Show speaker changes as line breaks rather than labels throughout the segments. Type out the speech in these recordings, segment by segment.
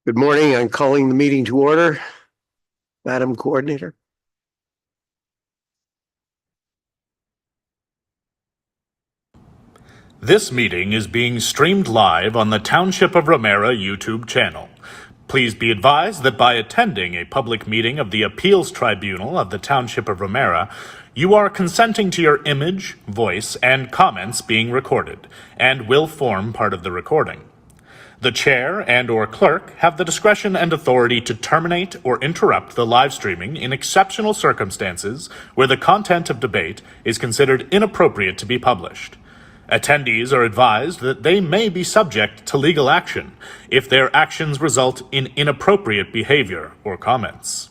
Good morning. I'm calling the meeting to order. Madam Coordinator.
This meeting is being streamed live on the Township of Ramara YouTube channel. Please be advised that by attending a public meeting of the Appeals Tribunal of the Township of Ramara, you are consenting to your image, voice, and comments being recorded, and will form part of the recording. The chair and/or clerk have the discretion and authority to terminate or interrupt the live streaming in exceptional circumstances where the content of debate is considered inappropriate to be published. Attendees are advised that they may be subject to legal action if their actions result in inappropriate behavior or comments.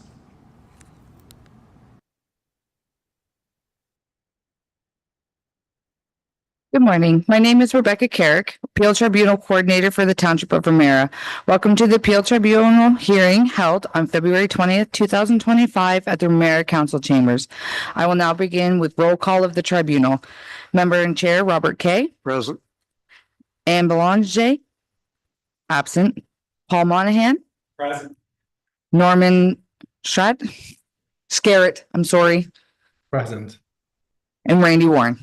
Good morning. My name is Rebecca Carrick, Appeal Tribunal Coordinator for the Township of Ramara. Welcome to the Appeal Tribunal hearing held on February 20th, 2025 at the Ramara Council Chambers. I will now begin with roll call of the tribunal. Member and Chair Robert Kay.
Present.
Anne Belanger. Absent. Paul Monahan.
Present.
Norman Scarrett, I'm sorry.
Present.
And Randy Warren.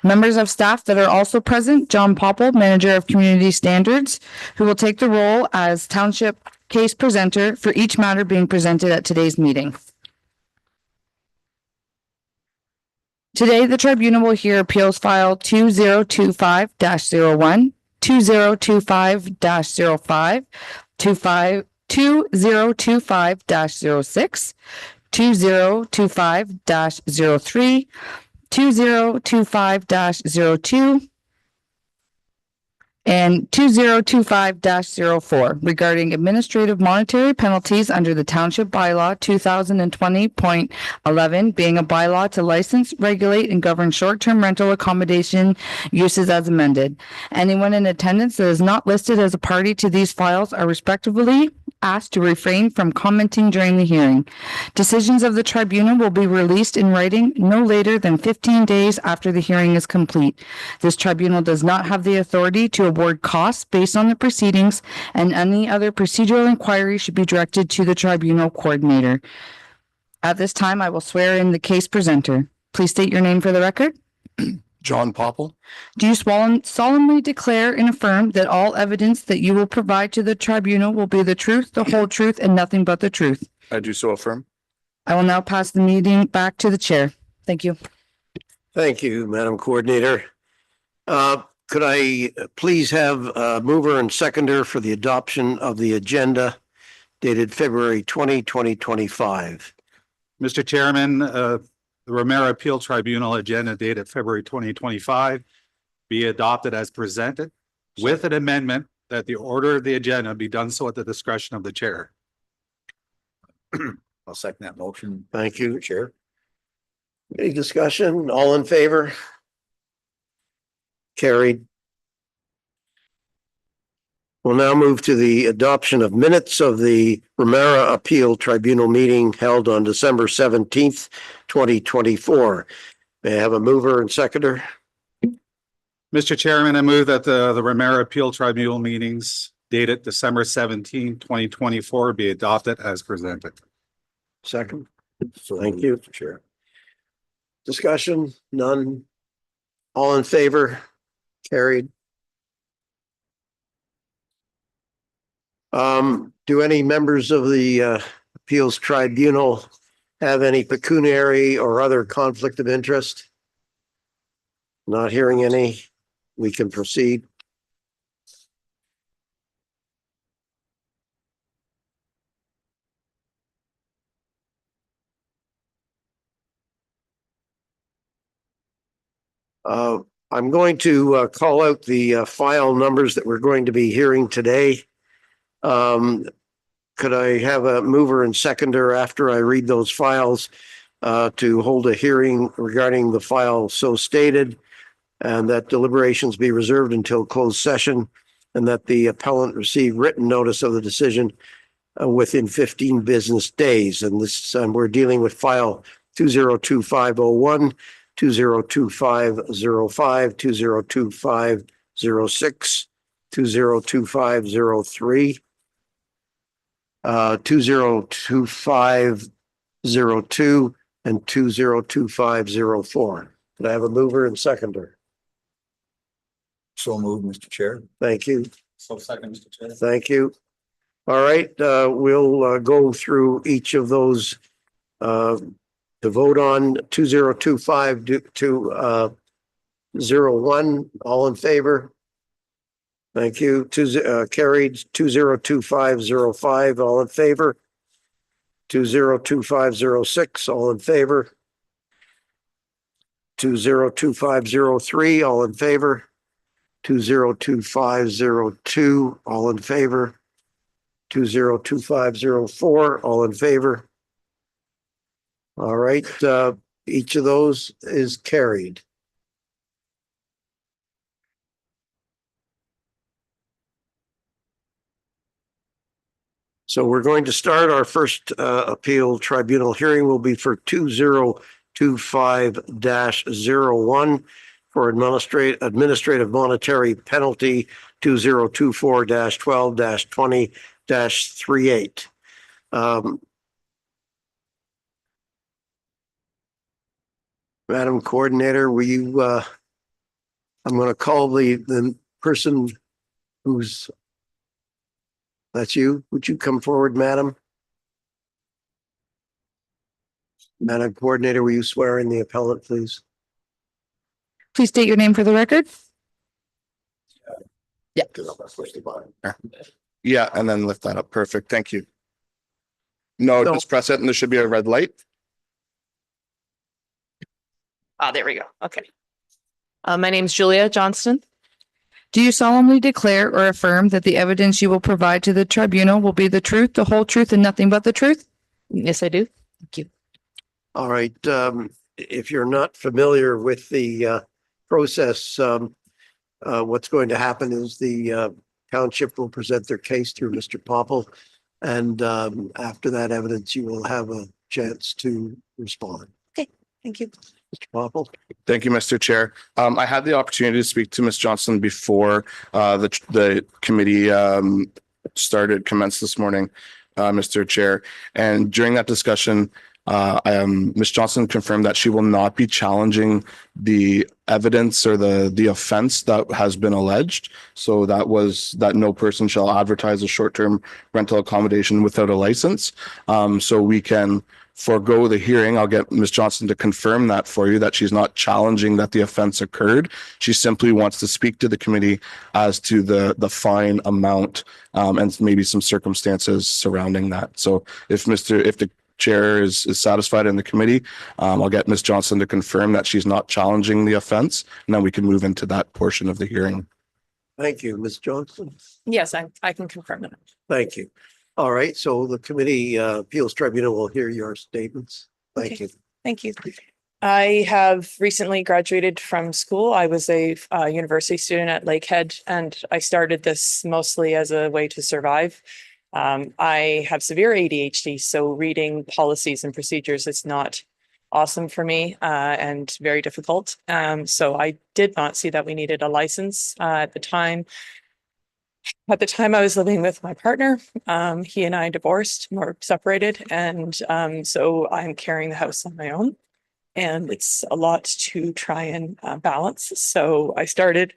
Members of staff that are also present, John Popple, Manager of Community Standards, who will take the role as Township Case Presenter for each matter being presented at today's meeting. Today, the tribunal will hear appeals file 2025-01, 2025-05, 2025-06, 2025-03, 2025-02 and 2025-04 regarding administrative monetary penalties under the Township Bylaw 2020.11 being a bylaw to license, regulate, and govern short-term rental accommodation uses as amended. Anyone in attendance that is not listed as a party to these files are respectively asked to refrain from commenting during the hearing. Decisions of the tribunal will be released in writing no later than 15 days after the hearing is complete. This tribunal does not have the authority to award costs based on the proceedings, and any other procedural inquiry should be directed to the tribunal coordinator. At this time, I will swear in the case presenter. Please state your name for the record.
John Popple.
Do you solemnly declare and affirm that all evidence that you will provide to the tribunal will be the truth, the whole truth, and nothing but the truth?
I do so affirm.
I will now pass the meeting back to the chair. Thank you.
Thank you, Madam Coordinator. Could I please have a mover and seconder for the adoption of the agenda dated February 20, 2025?
Mr. Chairman, the Ramara Appeal Tribunal agenda dated February 2025 be adopted as presented with an amendment that the order of the agenda be done so at the discretion of the chair.
I'll second that motion.
Thank you, Chair. Any discussion? All in favor? Carried. We'll now move to the adoption of minutes of the Ramara Appeal Tribunal meeting held on December 17th, 2024. May I have a mover and seconder?
Mr. Chairman, I move that the Ramara Appeal Tribunal meetings dated December 17, 2024 be adopted as presented.
Second. Thank you.
Chair.
Discussion? None. All in favor? Carried. Do any members of the Appeals Tribunal have any pecuniary or other conflict of interest? Not hearing any. We can proceed. I'm going to call out the file numbers that we're going to be hearing today. Could I have a mover and seconder after I read those files to hold a hearing regarding the file so stated, and that deliberations be reserved until closed session, and that the appellant receive written notice of the decision within 15 business days. And this we're dealing with file 202501, 202505, 202506, 202503, 202502, and 202504. Could I have a mover and seconder?
So moved, Mr. Chair.
Thank you.
So second, Mr. Chair.
Thank you. All right, we'll go through each of those to vote on 2025 to 01. All in favor? Thank you. Carried. 202505. All in favor? 202506. All in favor? 202503. All in favor? 202502. All in favor? 202504. All in favor? All right, each of those is carried. So we're going to start our first appeal tribunal hearing will be for 2025-01 for administrative monetary penalty 2024-12-20-38. Madam Coordinator, will you, I'm going to call the person who's, that's you. Would you come forward, Madam? Madam Coordinator, will you swear in the appellant, please?
Please state your name for the record.
Yeah, and then lift that up. Perfect. Thank you. No,
So-
just press it and there should be a red light.
There we go. Okay. My name's Julia Johnston.
Do you solemnly declare or affirm that the evidence you will provide to the tribunal will be the truth, the whole truth, and nothing but the truth?
Yes, I do. Thank you.
All right. If you're not familiar with the process, what's going to happen is the township will present their case through Mr. Popple. And after that evidence, you will have a chance to respond.
Thank you.
Mr. Popple?
Thank you, Mr. Chair. I had the opportunity to speak to Ms. Johnson before the committee commenced this morning, Mr. Chair. And during that discussion, Ms. Johnson confirmed that she will not be challenging the evidence or the offense that has been alleged. So that was that no person shall advertise a short-term rental accommodation without a license. So we can forego the hearing. I'll get Ms. Johnson to confirm that for you, that she's not challenging that the offense occurred. She simply wants to speak to the committee as to the fine amount and maybe some circumstances surrounding that. So if the chair is satisfied in the committee, I'll get Ms. Johnson to confirm that she's not challenging the offense, and then we can move into that portion of the hearing.
Thank you, Ms. Johnson.
Yes, I can confirm it.
Thank you. All right, so the committee appeals tribunal will hear your statements. Thank
Okay.
you.
Thank you. I have recently graduated from school. I was a university student at Lakehead, and I started this mostly as a way to survive. I have severe ADHD, so reading policies and procedures is not awesome for me and very difficult. So I did not see that we needed a license at the time. At the time I was living with my partner, he and I divorced, or separated. And so I'm carrying the house on my own, and it's a lot to try and balance. So I started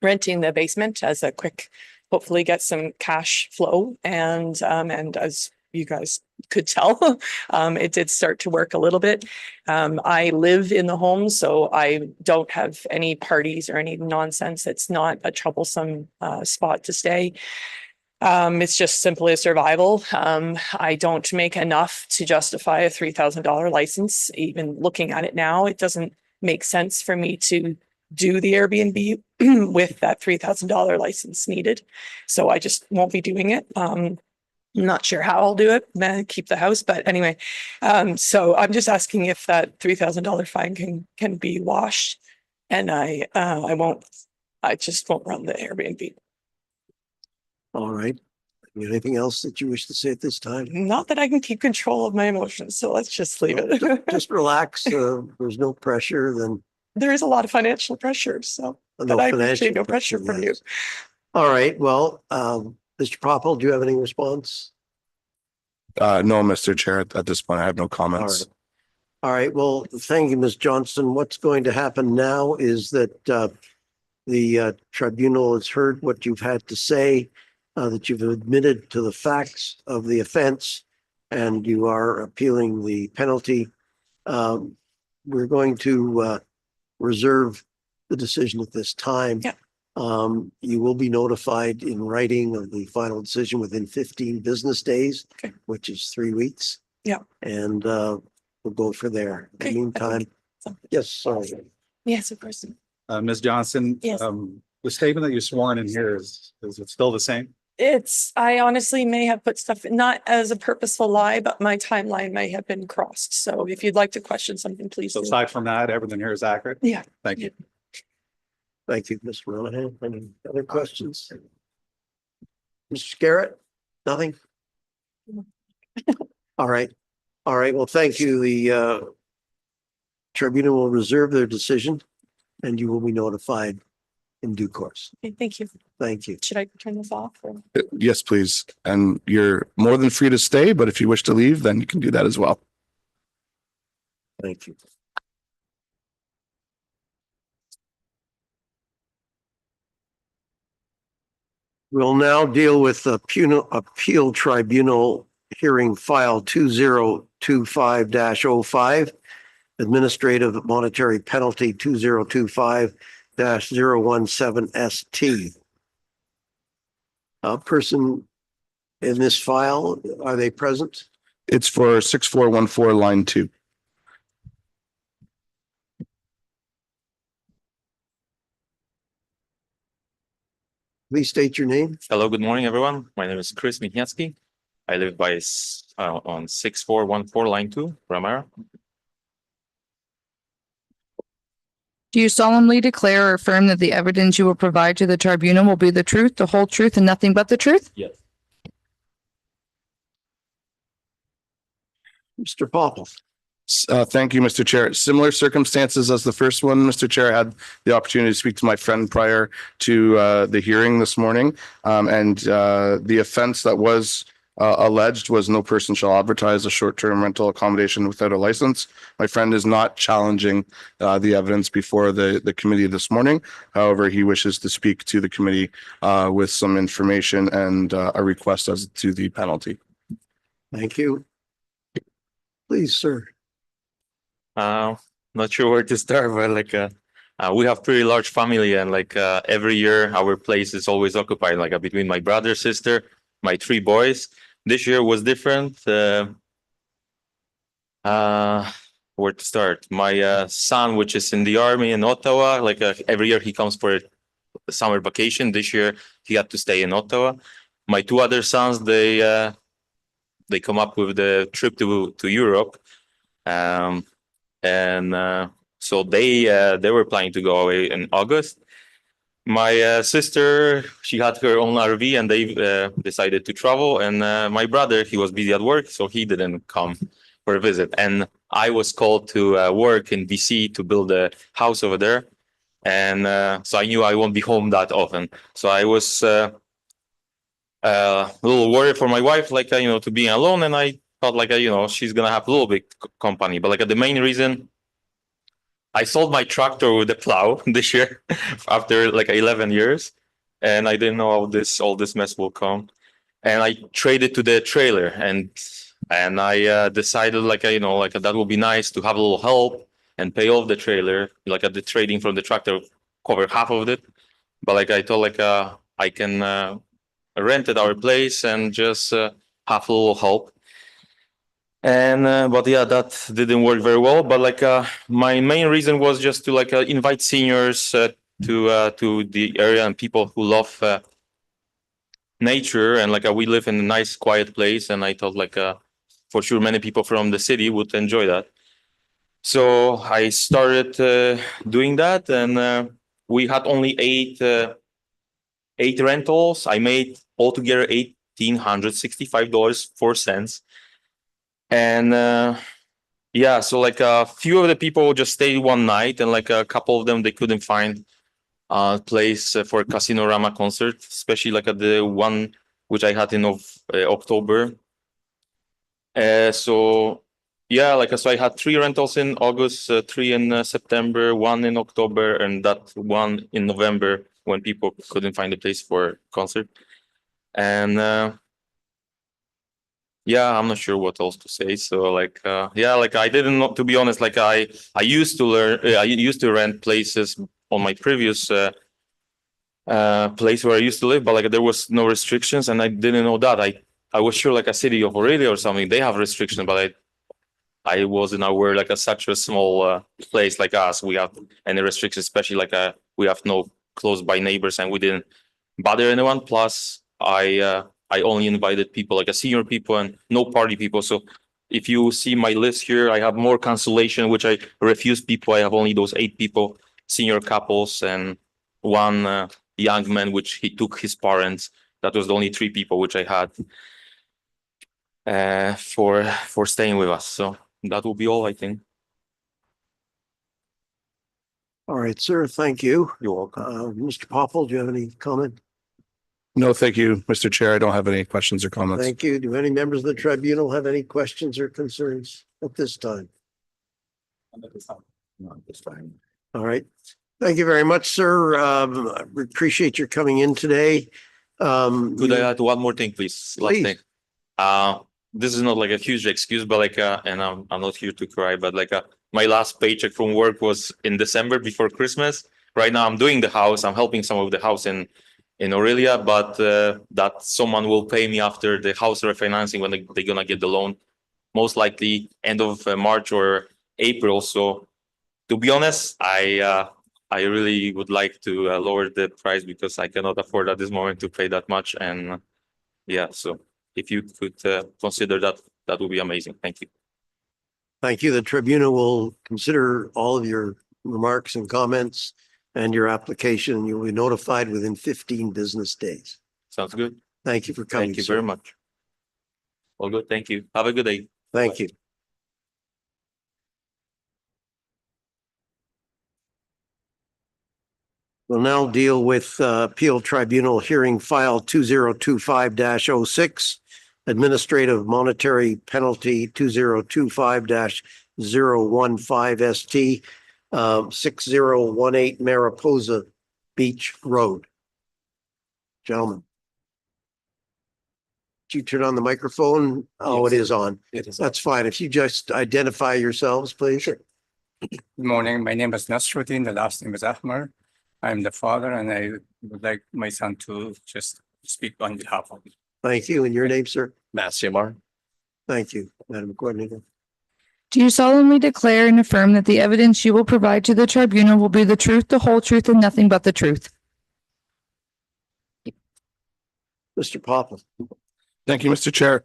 renting the basement as a quick, hopefully get some cash flow. And as you guys could tell, it did start to work a little bit. I live in the home, so I don't have any parties or any nonsense. It's not a troublesome spot to stay. It's just simply a survival. I don't make enough to justify a $3,000 license. Even looking at it now, it doesn't make sense for me to do the Airbnb with that $3,000 license needed. So I just won't be doing it. I'm not sure how I'll do it, keep the house, but anyway. So I'm just asking if that $3,000 fine can be washed, and I just won't run the Airbnb.
All right. Anything else that you wish to say at this time?
Not that I can keep control of my emotions, so let's just leave it.
Just relax. There's no pressure. Then
There is a lot of financial pressure, so
no
but I
financial
appreciate no pressure from you.
yes. All right, well, Mr. Popple, do you have any response?
No, Mr. Chair, at this point, I have no
All
comments.
right. All right, well, thank you, Ms. Johnston. What's going to happen now is that the tribunal has heard what you've had to say, that you've admitted to the facts of the offense, and you are appealing the penalty. We're going to reserve the decision at this time.
Yeah.
You will be notified in writing of the final decision within 15 business days,
Okay.
which is 3 weeks.
Yeah.
And we'll go for there. In
Okay,
the meantime, yes, sorry.
Yes, of course.
Ms. Johnson.
Yes.
The statement that you sworn in here is it still the same?
I honestly may have put stuff, not as a purposeful lie, but my timeline may have been crossed. So if you'd like to question something, please
So
do.
aside from that, everything here is accurate?
Yeah.
Thank you.
Thank you, Ms. Ronahan. Any other questions? Mr. Garrett, nothing? All right. All right. Well, thank you. The tribunal will reserve their decision and you will be notified in due course.
Okay, thank you.
Thank you.
Should I turn this off? Or?
Yes, please. And you're more than free to stay, but if you wish to leave, then you can do that as well.
Thank you. We'll now deal with the Appeal Tribunal hearing file 2025-05, administrative monetary penalty 2025-017 ST. A person in this file, are they present?
It's for 6414 line 2.
Please state your name.
Hello, good morning, everyone. My name is Chris Michniewski. I live on 6414 line 2, Ramara.
Do you solemnly declare or affirm that the evidence you will provide to the tribunal will be the truth, the whole truth, and nothing but the truth?
Yes.
Mr. Popple.
Thank you, Mr. Chair. Similar circumstances as the first one, Mr. Chair. I had the opportunity to speak to my friend prior to the hearing this morning. And the offense that was alleged was no person shall advertise a short-term rental accommodation without a license. My friend is not challenging the evidence before the committee this morning. However, he wishes to speak to the committee with some information and a request as to the penalty.
Thank you. Please, sir.
Not sure where to start, but we have pretty large family, and every year our place is always occupied, between my brother, sister, my 3 boys. This year was different. Where to start? My son, which is in the army in Ottawa, every year he comes for a summer vacation. This year he had to stay in Ottawa. My 2 other sons, they come up with the trip to Europe. So they were planning to go away in August. My sister, she had her own RV and they decided to travel. And my brother, he was busy at work, so he didn't come for a visit. And I was called to work in BC to build a house over there. And so I knew I won't be home that often. So I was a little worried for my wife, to being alone. And I thought she's going to have a little bit company. But the main reason, I sold my tractor with the plow this year after 11 years. And I didn't know how all this mess will come. And I traded to the trailer and I decided that would be nice to have a little help and pay off the trailer, the trading from the tractor cover half of it. But I thought I can rent at our place and just have a little help. And but yeah, that didn't work very well. But my main reason was just to invite seniors to the area and people who love nature. And we live in a nice, quiet place. And I thought for sure many people from the city would enjoy that. So I started doing that, and we had only eight rentals. I made altogether $1,865.04. And yeah, so a few of the people just stayed one night, and a couple of them, they couldn't find place for Casino Rama concert, especially like at the one which I had in October. So yeah, like so I had 3 rentals in August, 3 in September, 1 in October, and that 1 in November when people couldn't find a place for concert. And yeah, I'm not sure what else to say. So like yeah, like I didn't know, to be honest, like I used to I used to rent places on my previous place where I used to live, but like there was no restrictions, and I didn't know that. I was sure like a city of Aurelia or something, they have restrictions, but I wasn't aware like such a small place like us, we have any restrictions, especially like we have no close by neighbors, and we didn't bother anyone. Plus, I only invited people like a senior people and no party people. So if you see my list here, I have more cancellation, which I refuse people. I have only those 8 people, senior couples, and 1 young man, which he took his parents. That was the only 3 people which I had for staying with us. So that will be all, I think.
All right, sir. Thank you.
You're welcome.
Mr. Poppel, do you have any comment?
No, thank you, Mr. Chair. I don't have any questions or comments.
Thank you. Do any members of the tribunal have any questions or concerns at this time?
No, it's fine.
All right. Thank you very much, sir. We appreciate your coming in today.
Could I add one more thing, please? Last
Please.
thing. This is not like a huge excuse, but like, and I'm not here to cry, but like, my last paycheck from work was in December before Christmas. Right now, I'm doing the house. I'm helping some of the house in Aurelia, but that someone will pay me after the house refinancing when they're gonna get the loan, most likely end of March or April. So, to be honest, I really would like to lower the price because I cannot afford at this moment to pay that much. And yeah, so if you could consider that, that would be amazing. Thank you.
Thank you. The tribunal will consider all of your remarks and comments and your application. You will be notified within 15 business days.
Sounds good.
Thank you for coming.
Thank you
sir.
very much. All good. Thank you. Have a good day.
Thank you. We'll now deal with Appeal Tribunal Hearing File 2025-06, Administrative Monetary Penalty 2025-015 ST, 6018 Mariposa Beach Road. Gentlemen. Did you turn on the microphone? Oh, it is on.
It is.
That's fine. If you just identify yourselves, please. Sure.
Good morning. My name is Nasruddin. The last name is Ahmar. I'm the father, and I would like my son to just speak on behalf of me.
Thank you. And your name, sir?
Masyamar.
Thank you, Madam Coordinator.
Do you solemnly declare and affirm that the evidence you will provide to the tribunal will be the truth, the whole truth, and nothing but the truth?
Mr. Poppel.
Thank you, Mr. Chair.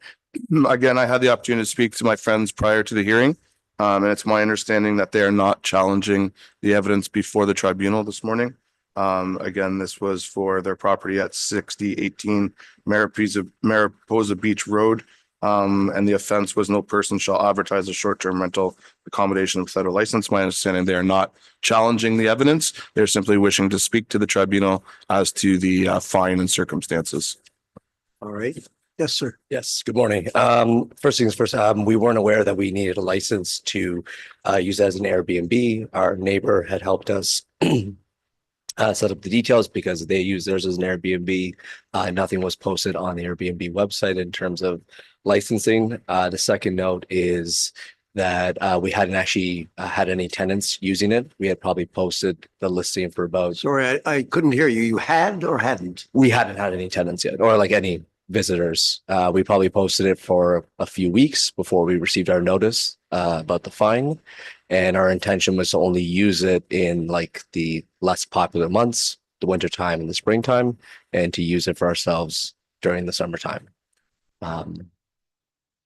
Again, I had the opportunity to speak to my friends prior to the hearing. And it's my understanding that they are not challenging the evidence before the tribunal this morning. Again, this was for their property at 6018 Mariposa Beach Road. And the offense was no person shall advertise a short-term rental accommodation with federal license. My understanding, they are not challenging the evidence. They're simply wishing to speak to the tribunal as to the fine and circumstances.
All right. Yes, sir.
Yes, good morning. First things first, we weren't aware that we needed a license to use as an Airbnb. Our neighbor had helped us set up the details because they use theirs as an Airbnb. Nothing was posted on the Airbnb website in terms of licensing. The second note is that we hadn't actually had any tenants using it. We had probably posted the listing for about.
Sorry, I couldn't hear you. You had or hadn't?
We hadn't had any tenants yet, or like any visitors. We probably posted it for a few weeks before we received our notice about the fine. And our intention was to only use it in like the less popular months, the winter time and the springtime, and to use it for ourselves during the summertime.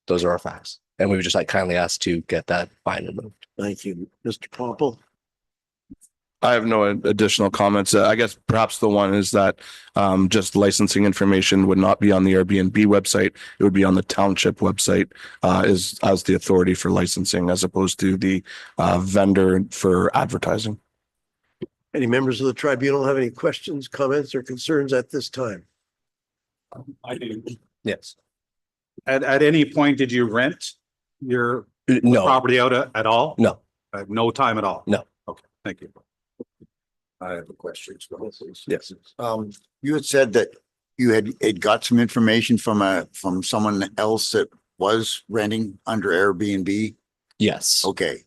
Those are our facts. And we were just like kindly asked to get that fine removed.
Thank you. Mr. Poppel.
I have no additional comments. I guess perhaps the one is that just licensing information would not be on the Airbnb website. It would be on the township website as the authority for licensing as opposed to the vendor for advertising.
Any members of the tribunal have any questions, comments, or concerns at this time?
I do.
Yes.
At any point, did you rent your
No,
property out at all?
no,
At no time at all?
No.
Okay, thank you.
I have a question as well.
yes.
You had said that you had got some information from someone else that was renting under Airbnb.
Yes.
Okay.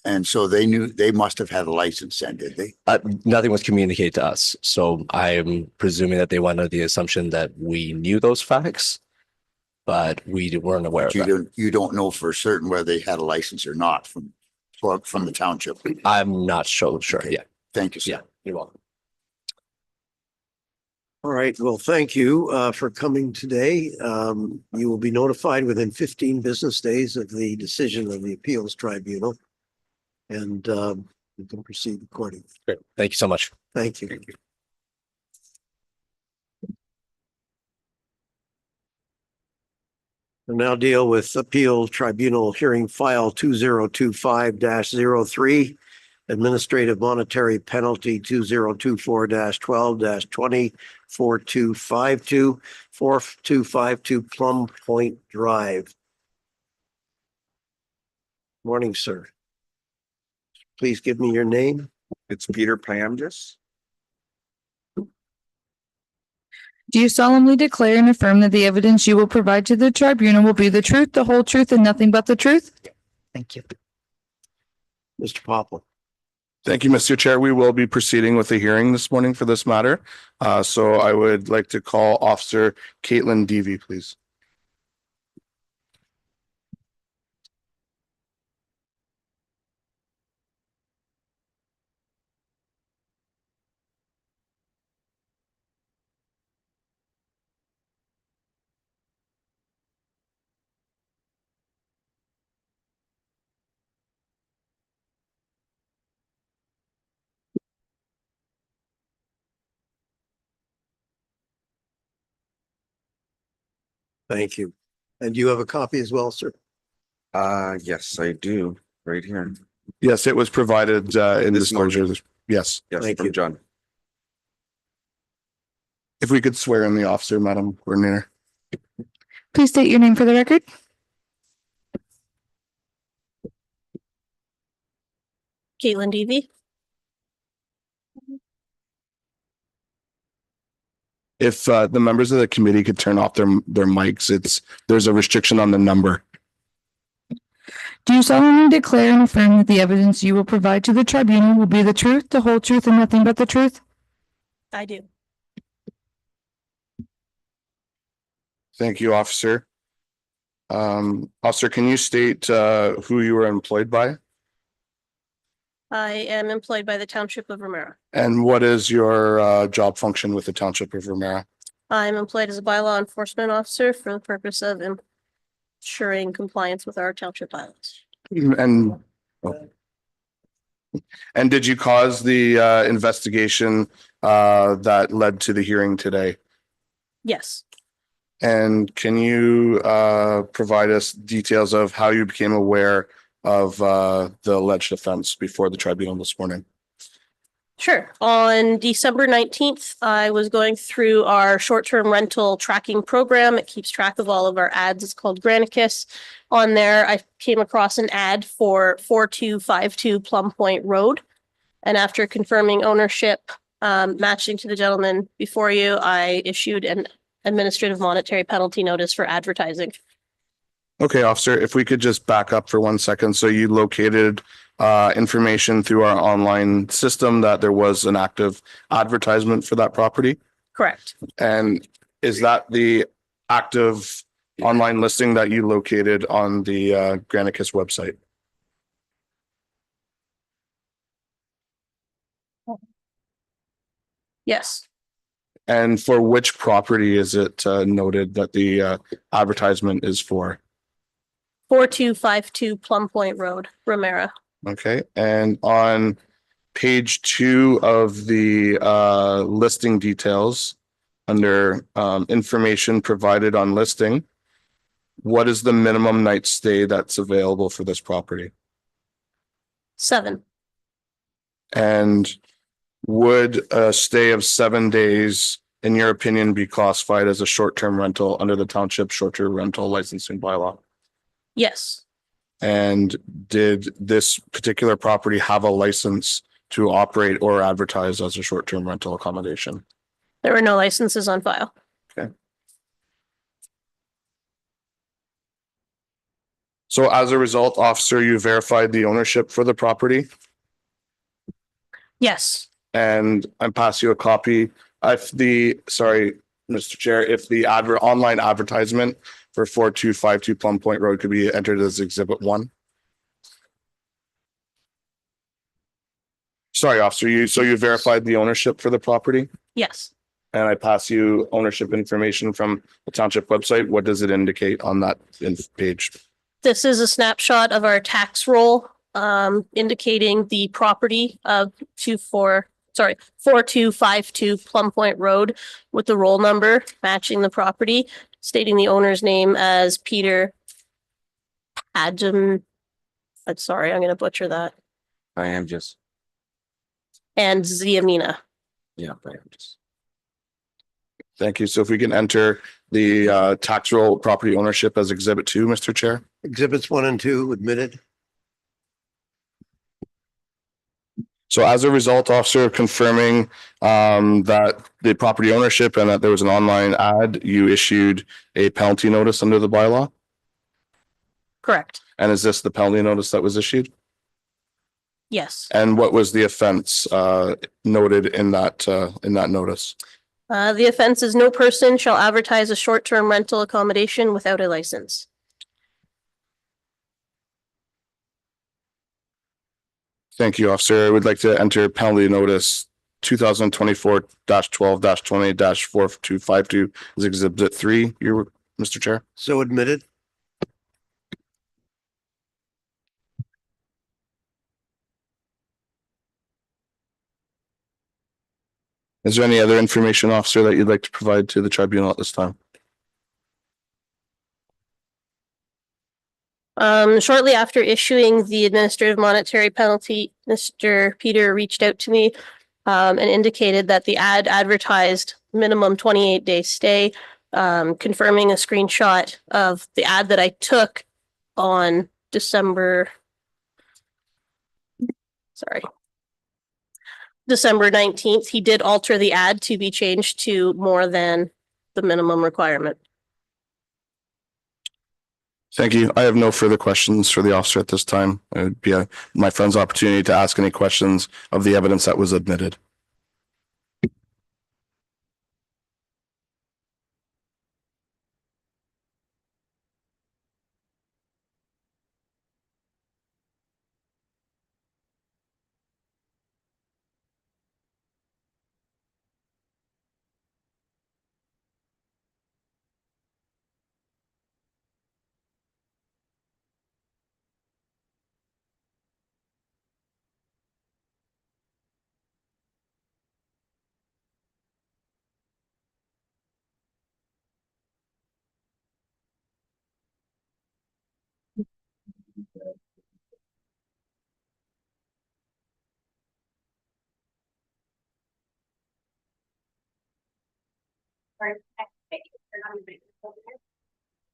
And so they must have had a license then, did they?
Nothing was communicated to us, so I'm presuming that they went under the assumption that we knew those facts, but we weren't aware of that.
You don't know for certain whether they had a license or not from the township.
I'm not sure.
Okay.
Yeah,
Thank you, sir.
yeah, you're welcome.
All right, well, thank you for coming today. You will be notified within 15 business days of the decision of the appeals tribunal. And you can proceed accordingly.
Great. Thank you so much.
Thank you. We'll now deal with appeal tribunal hearing file 2025-03, administrative monetary penalty 2024-12-20, 4252 Plum Point Drive. Morning, sir. Please give me your name.
It's Peter Plamgis.
Do you solemnly declare and affirm that the evidence you will provide to the tribunal will be the truth, the whole truth, and nothing but the truth? Thank you.
Mr. Popple.
Thank you, Mr. Chair. We will be proceeding with the hearing this morning for this matter. So I would like to call Officer Caitlin Deavy, please.
Thank you. And you have a copy as well, sir?
Yes, I do, right here.
Yes, it was provided in
This morning.
disclosure. Yes.
Yes,
Thank
from
you.
John.
If we could swear in the officer, Madam Coordinator.
Please state your name for the record.
Caitlin Deavy.
If the members of the committee could turn off their mics, there's a restriction on the number.
Do you solemnly declare and affirm that the evidence you will provide to the tribunal will be the truth, the whole truth, and nothing but the truth?
I do.
Thank you, officer. Officer, can you state who you were employed by?
I am employed by the Township of Ramara.
And what is your job function with the Township of Ramara?
I'm employed as a bylaw enforcement officer for the purpose of ensuring compliance with our township bylaws.
And did you cause the investigation that led to the hearing today?
Yes.
And can you provide us details of how you became aware of the alleged offense before the tribunal this morning?
Sure. On December 19th, I was going through our short-term rental tracking program. It keeps track of all of our ads. It's called Granicus. On there, I came across an ad for 4252 Plum Point Road. And after confirming ownership, matching to the gentleman before you, I issued an administrative monetary penalty notice for advertising.
Okay, officer, if we could just back up for 1 second. So you located information through our online system that there was an active advertisement for that property?
Correct.
And is that the active online listing that you located on the Granicus website?
Yes.
And for which property is it noted that the advertisement is for?
4252 Plum Point Road, Ramara.
Okay, and on page 2 of the listing details, under information provided on listing, what is the minimum night stay that's available for this property?
7.
And Would a stay of 7 days, in your opinion, be classified as a short-term rental under the township short-term rental licensing bylaw?
Yes,
And did this particular property have a license to operate or advertise as a short-term rental accommodation?
there were no licenses on file.
So as a result, officer, you verified the ownership for the property,
Yes,
and I pass you a copy. Sorry, Mr. Chair, if the online advertisement for 4252 Plum Point Road could be entered as exhibit 1. Sorry, officer, you verified the ownership for the property,
yes.
and I pass you ownership information from the township website. What does it indicate on that page?
This is a snapshot of our tax roll, indicating the property of 4252 Plum Point Road with the roll number matching the property, stating the owner's name as Peter Adam. I'm sorry, I'm gonna butcher that.
I am just,
And Ziamina.
yeah, I am just.
Thank you. So if we can enter the tax roll property ownership as exhibit 2, Mr. Chair.
Exhibits 1 and 2 admitted.
So as a result, officer, confirming that the property ownership and that there was an online ad, you issued a penalty notice under the bylaw?
Correct.
And is this the penalty notice that was issued?
Yes.
And what was the offense noted in that notice?
The offense is no person shall advertise a short-term rental accommodation without a license.
Thank you, officer. I would like to enter penalty notice 2024-12-20-4252 as exhibit 3, Mr. Chair.
So admitted.
Is there any other information, officer, that you'd like to provide to the tribunal at this time?
Shortly after issuing the administrative monetary penalty, Mr. Peter reached out to me and indicated that the ad advertised minimum 28-day stay, confirming a screenshot of the ad that I took on December 19th. He did alter the ad to be changed to more than the minimum requirement.
Thank you. I have no further questions for the officer at this time. It would be my friend's opportunity to ask any questions of the evidence that was admitted.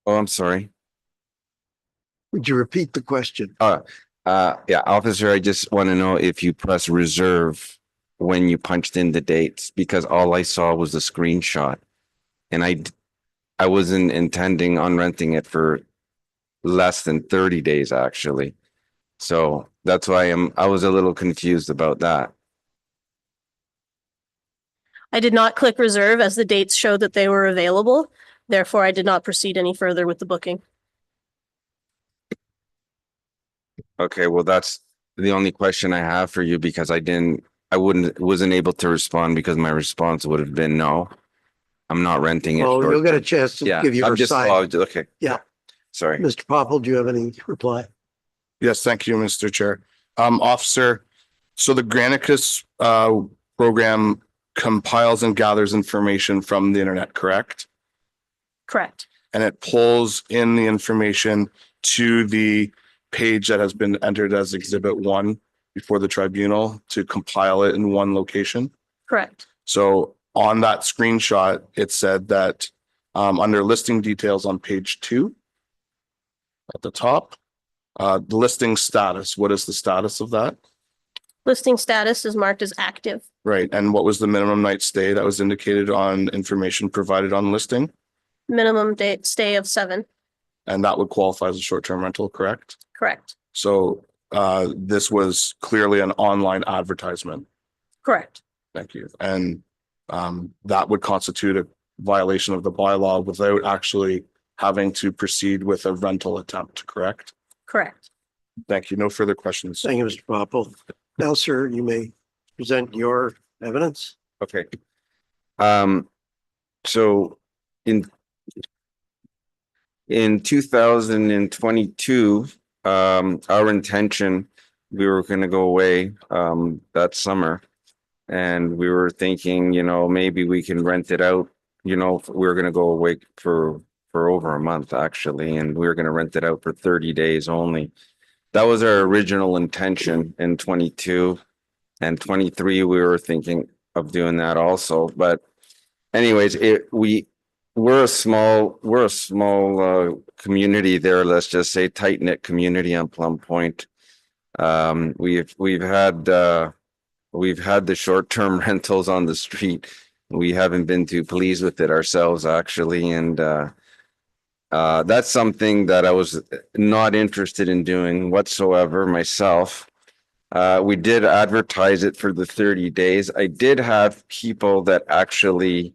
Oh, I'm sorry.
Would you repeat the question?
Yeah, officer, I just want to know if you press reserve when you punched in the dates, because all I saw was the screenshot. And I wasn't intending on renting it for less than 30 days, actually. So that's why I was a little confused about that.
I did not click reserve as the dates showed that they were available. Therefore, I did not proceed any further with the booking.
Okay, well, that's the only question I have for you, because wasn't able to respond because my response would have been no. I'm not renting it.
Well, you'll get a chance to
Yeah,
give your
I'm just,
side.
okay.
Yeah.
Sorry.
Mr. Popple, do you have any reply?
Yes, thank you, Mr. Chair. Officer, so the Granicus program compiles and gathers information from the internet, correct?
Correct.
And it pulls in the information to the page that has been entered as exhibit 1 before the tribunal to compile it in one location.
Correct.
So on that screenshot, it said that under listing details on page 2 at the top, the listing status, what is the status of that?
Listing status is marked as active.
Right. And what was the minimum night stay that was indicated on information provided on listing?
Minimum date stay of 7.
And that would qualify as a short-term rental, correct?
Correct.
So this was clearly an online advertisement.
Correct.
Thank you. And that would constitute a violation of the bylaw without actually having to proceed with a rental attempt, correct?
Correct.
Thank you. No further questions.
Thank you, Mr. Popple. Now, sir, you may present your evidence.
Okay. So in 2022, our intention, we were going to go away that summer, and we were thinking, you know, maybe we can rent it out. You know, we were going to go away for over a month actually, and we were going to rent it out for 30 days only. That was our original intention in 22. And 23, we were thinking of doing that also. But anyways, we're a small community there. Let's just say tight knit community on Plum Point. We've had the short-term rentals on the street. We haven't been too pleased with it ourselves actually. And that's something that I was not interested in doing whatsoever myself. We did advertise it for the 30 days. I did have people that actually,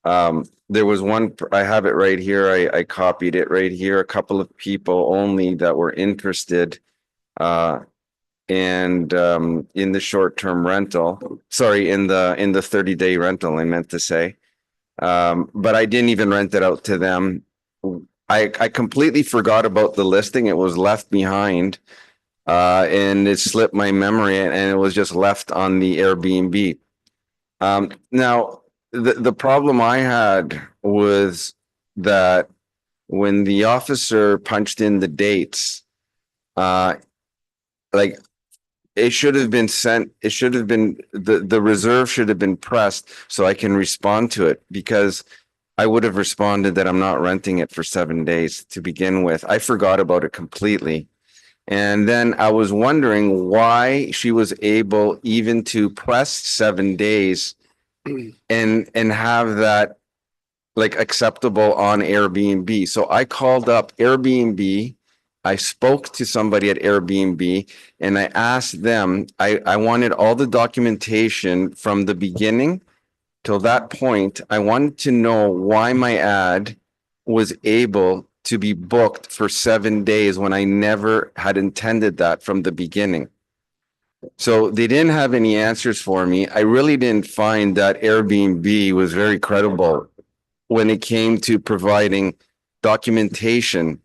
there was one, I have it right here. I copied it right here. A couple of people only that were interested, and in the short-term rental, sorry, in the 30-day rental, I meant to say. But I didn't even rent it out to them. I completely forgot about the listing. It was left behind. And it slipped my memory, and it was just left on the Airbnb. Now, the problem I had was that when the officer punched in the dates, like it should have been sent, it should have been, the reserve should have been pressed so I can respond to it, because I would have responded that I'm not renting it for 7 days to begin with. I forgot about it completely. And then I was wondering why she was able even to press 7 days and have that like acceptable on Airbnb. So I called up Airbnb. I spoke to somebody at Airbnb and I asked them, I wanted all the documentation from the beginning till that point. I wanted to know why my ad was able to be booked for 7 days when I never had intended that from the beginning. So they didn't have any answers for me. I really didn't find that Airbnb was very credible when it came to providing documentation,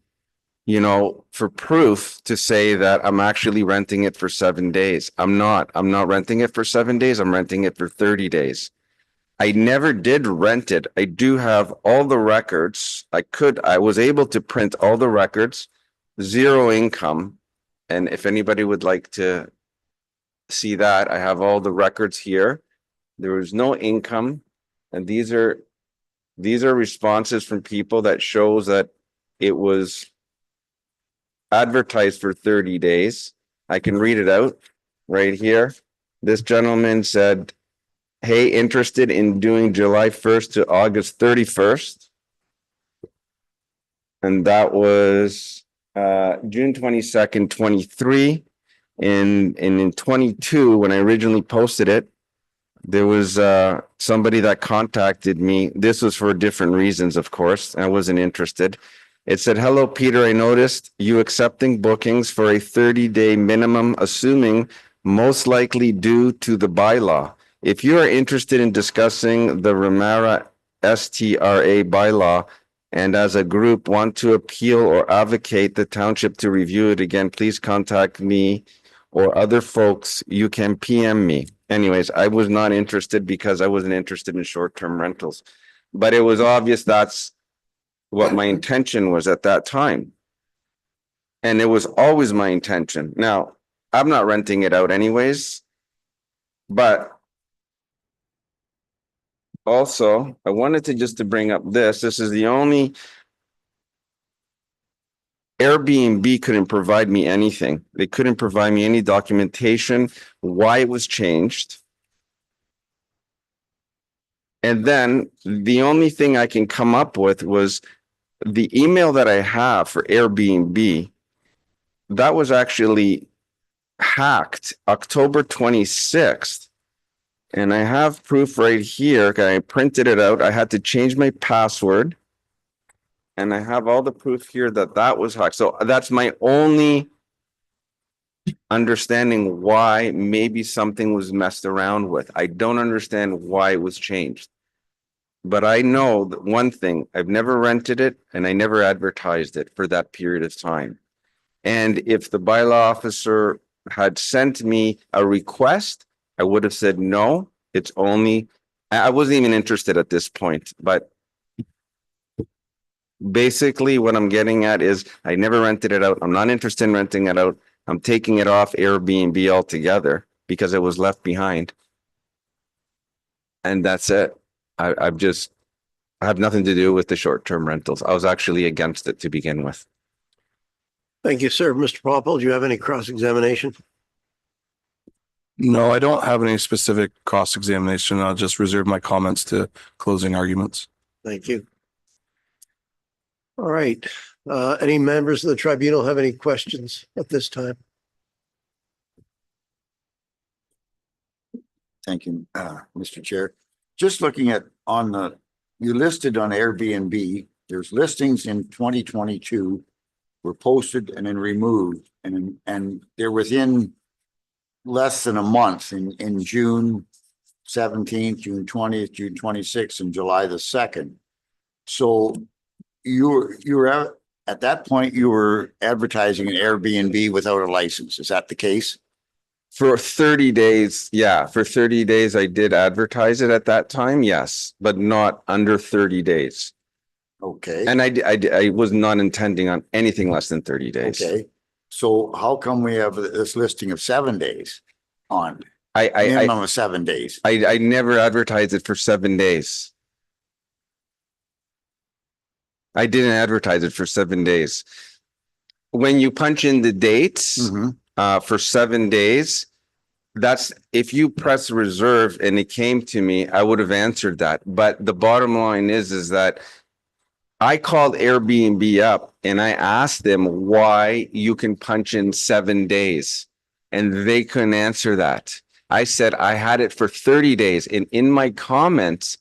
you know, for proof to say that I'm actually renting it for 7 days. I'm not renting it for 7 days. I'm renting it for 30 days. I never did rent it. I do have all the records. I was able to print all the records, zero income. And if anybody would like to see that, I have all the records here. There was no income. And these are responses from people that shows that it was advertised for 30 days. I can read it out right here. This gentleman said, hey, interested in doing July 1st to August 31st. And that was June 22nd, 23. And in 22, when I originally posted it, there was somebody that contacted me. This was for different reasons, of course. I wasn't interested. It said, hello, Peter, I noticed you accepting bookings for a 30-day minimum, assuming most likely due to the bylaw. If you are interested in discussing the Ramara STRA bylaw and as a group want to appeal or advocate the township to review it again, please contact me or other folks. You can PM me. Anyways, I was not interested because I wasn't interested in short-term rentals. But it was obvious that's what my intention was at that time. And it was always my intention. Now, I'm not renting it out anyways. But also, I wanted to just to bring up this. This is the only Airbnb couldn't provide me anything. They couldn't provide me any documentation, why it was changed. And then the only thing I can come up with was the email that I have for Airbnb. That was actually hacked October 26th. And I have proof right here. I printed it out. I had to change my password. And I have all the proof here that that was hacked. So that's my only understanding why maybe something was messed around with. I don't understand why it was changed. But I know that one thing, I've never rented it and I never advertised it for that period of time. And if the bylaw officer had sent me a request, I would have said, no, it's only, I wasn't even interested at this point, but basically what I'm getting at is I never rented it out. I'm not interested in renting it out. I'm taking it off Airbnb altogether because it was left behind. And that's it. I've just, I have nothing to do with the short-term rentals. I was actually against it to begin with.
Thank you, sir. Mr. Popple, do you have any cross-examination?
No, I don't have any specific cross-examination. I'll just reserve my comments to closing arguments.
Thank you. All right. Any members of the tribunal have any questions at this time?
Thank you, Mr. Chair. Just looking at you listed on Airbnb, there's listings in 2022 were posted and then removed and they're within less than a month in June 17th, June 20th, June 26th, and July the 2nd. So you were at that point, you were advertising an Airbnb without a license. Is that the case?
For 30 days, yeah, for 30 days, I did advertise it at that time, yes, but not under 30 days.
Okay.
And I was not intending on anything less than 30 days.
Okay. So how come we have this listing of 7 days on
I
minimum of 7 days?
I never advertised it for 7 days. I didn't advertise it for 7 days. When you punch in the dates for 7 days, that's if you press reserve and it came to me, I would have answered that. But the bottom line is that I called Airbnb up and I asked them why you can punch in 7 days and they couldn't answer that. I said I had it for 30 days and in my comments,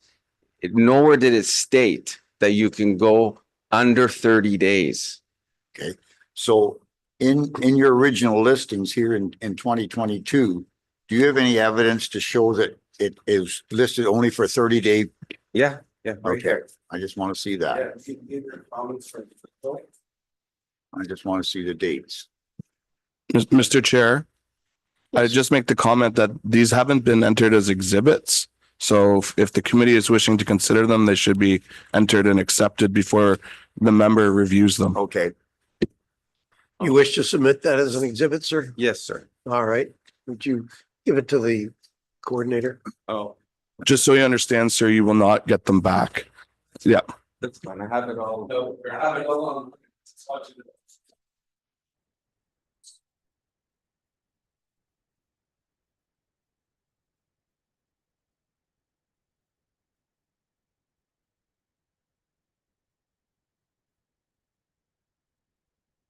nowhere did it state that you can go under 30 days.
Okay. So in your original listings here in 2022, do you have any evidence to show that it is listed only for 30-day?
Yeah.
Okay. I just want to see that. I just want to see the dates.
Mr. Chair, I just make the comment that these haven't been entered as exhibits. So if the committee is wishing to consider them, they should be entered and accepted before the member reviews them.
Okay.
You wish to submit that as an exhibit, sir?
Yes, sir.
All right. Would you give it to the coordinator?
Oh,
Just so you understand, sir, you will not get them back. Yeah.
that's fine. I have it all.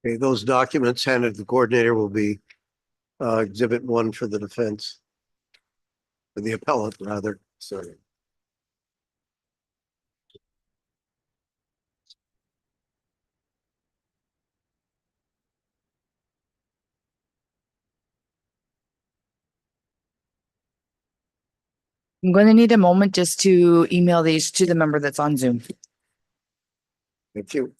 Okay, those documents handed to the coordinator will be exhibit 1 for the defense. For the appellant, rather. Sorry.
I'm going to need a moment just to email these to the member that's on Zoom.
Thank you.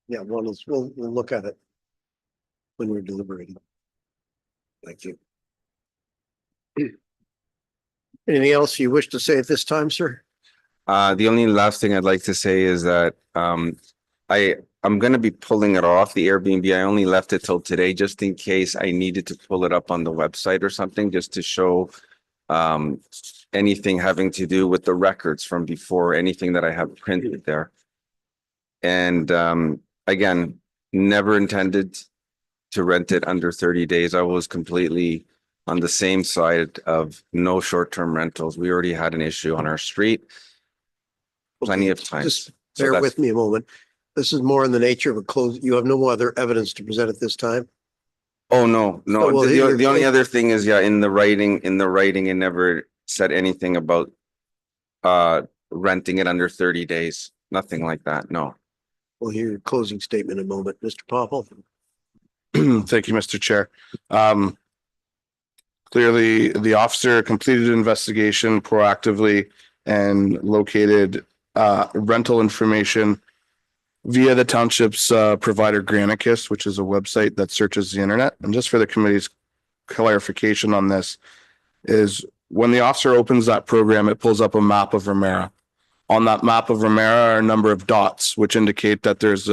Yeah, one is, we'll look at it when we're deliberating. Thank you. Anything else you wish to say at this time, sir?
The only last thing I'd like to say is that I'm gonna be pulling it off the Airbnb. I only left it till today just in case I needed to pull it up on the website or something, just to show anything having to do with the records from before, anything that I have printed there. And again, never intended to rent it under 30 days. I was completely on the same side of no short-term rentals. We already had an issue on our street. Plenty of time.
Just
So
bear
that's-
with me a moment. This is more in the nature of a close. You have no other evidence to present at this time?
Oh, no, no.
So we'll
The
hear
the only
your-
other thing is, yeah, in the writing, it never said anything about renting it under 30 days. Nothing like that, no.
We'll hear your closing statement in a moment. Mr. Popple?
Thank you, Mr. Chair. Clearly, the officer completed an investigation proactively and located rental information via the township's provider Granicus, which is a website that searches the internet. And just for the committee's clarification on this, is when the officer opens that program, it pulls up a map of Ramara. On that map of Ramara are a number of dots, which indicate that there's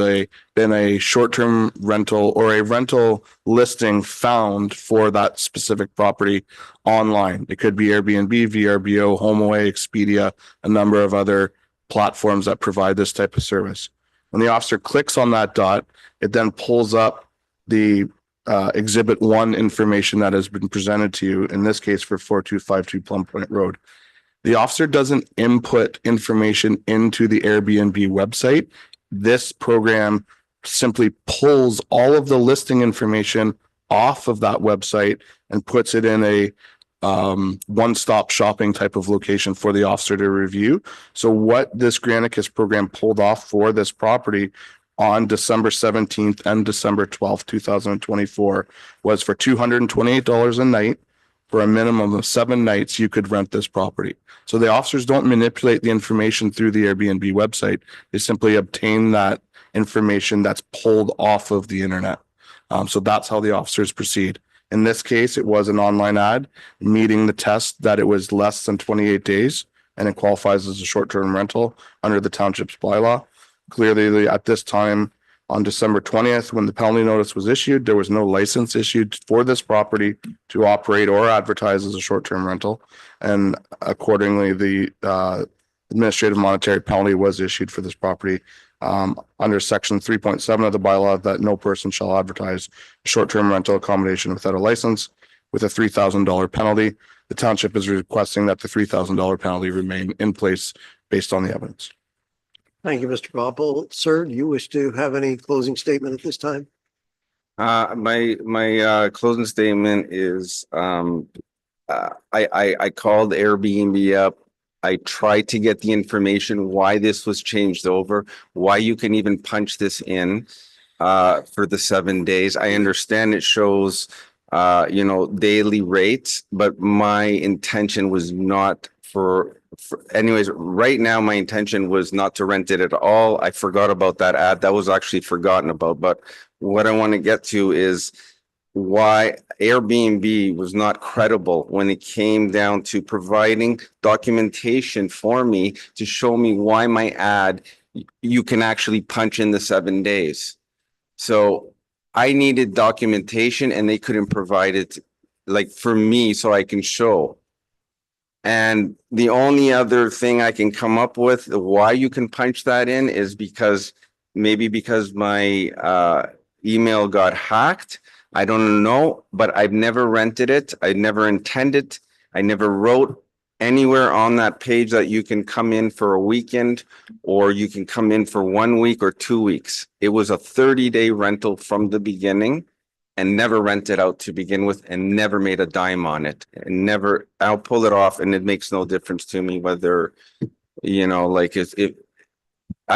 been a short-term rental or a rental listing found for that specific property online. It could be Airbnb, VRBO, HomeAway, Expedia, a number of other platforms that provide this type of service. When the officer clicks on that dot, it then pulls up the Exhibit 1 information that has been presented to you, in this case for 4252 Plum Point Road. The officer doesn't input information into the Airbnb website. This program simply pulls all of the listing information off of that website and puts it in a one-stop shopping type of location for the officer to review. So what this Granicus program pulled off for this property on December 17th and December 12th, 2024 was for $228 a night. For a minimum of 7 nights, you could rent this property. So the officers don't manipulate the information through the Airbnb website. They simply obtain that information that's pulled off of the internet. So that's how the officers proceed. In this case, it was an online ad meeting the test that it was less than 28 days and it qualifies as a short-term rental under the township's bylaw. Clearly, at this time, on December 20th, when the penalty notice was issued, there was no license issued for this property to operate or advertise as a short-term rental. And accordingly, the administrative monetary penalty was issued for this property under section 3.7 of the bylaw that no person shall advertise short-term rental accommodation without a license with a $3,000 penalty. The township is requesting that the $3,000 penalty remain in place based on the evidence.
Thank you, Mr. Popple. Sir, do you wish to have any closing statement at this time?
My closing statement is I called Airbnb up. I tried to get the information why this was changed over, why you can even punch this in for the 7 days. I understand it shows daily rates, but my intention was not for anyways, right now, my intention was not to rent it at all. I forgot about that ad. That was actually forgotten about. But what I want to get to is why Airbnb was not credible when it came down to providing documentation for me to show me why my ad, you can actually punch in the 7 days. So I needed documentation and they couldn't provide it like for me so I can show. And the only other thing I can come up with why you can punch that in is because my email got hacked. I don't know, but I've never rented it. I never intended. I never wrote anywhere on that page that you can come in for a weekend or you can come in for 1 week or 2 weeks. It was a 30-day rental from the beginning. And never rented out to begin with and never made a dime on it and never, I'll pull it off and it makes no difference to me whether, I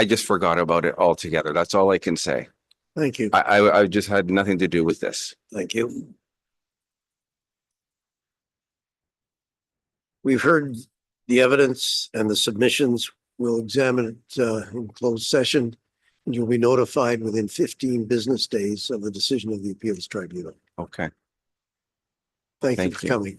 just forgot about it altogether. That's all I can say.
Thank you.
I just had nothing to do with this.
Thank you. We've heard the evidence and the submissions We'll examine it in closed session, and you'll be notified within 15 business days of the decision of the appeals tribunal.
Okay.
Thank you
Thank
for
you.
coming.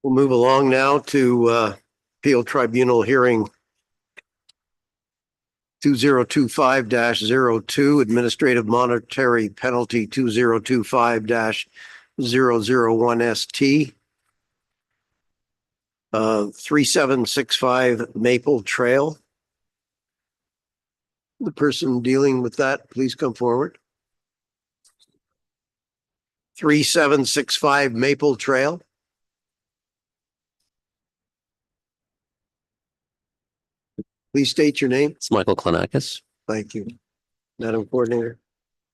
We'll move along now to appeal tribunal hearing 2025-02, administrative monetary penalty 2025-001 ST. 3765 Maple Trail. The person dealing with that, please come forward. 3765 Maple Trail. Please state your name.
It's Michael Klenakis.
Thank you. Madam Coordinator.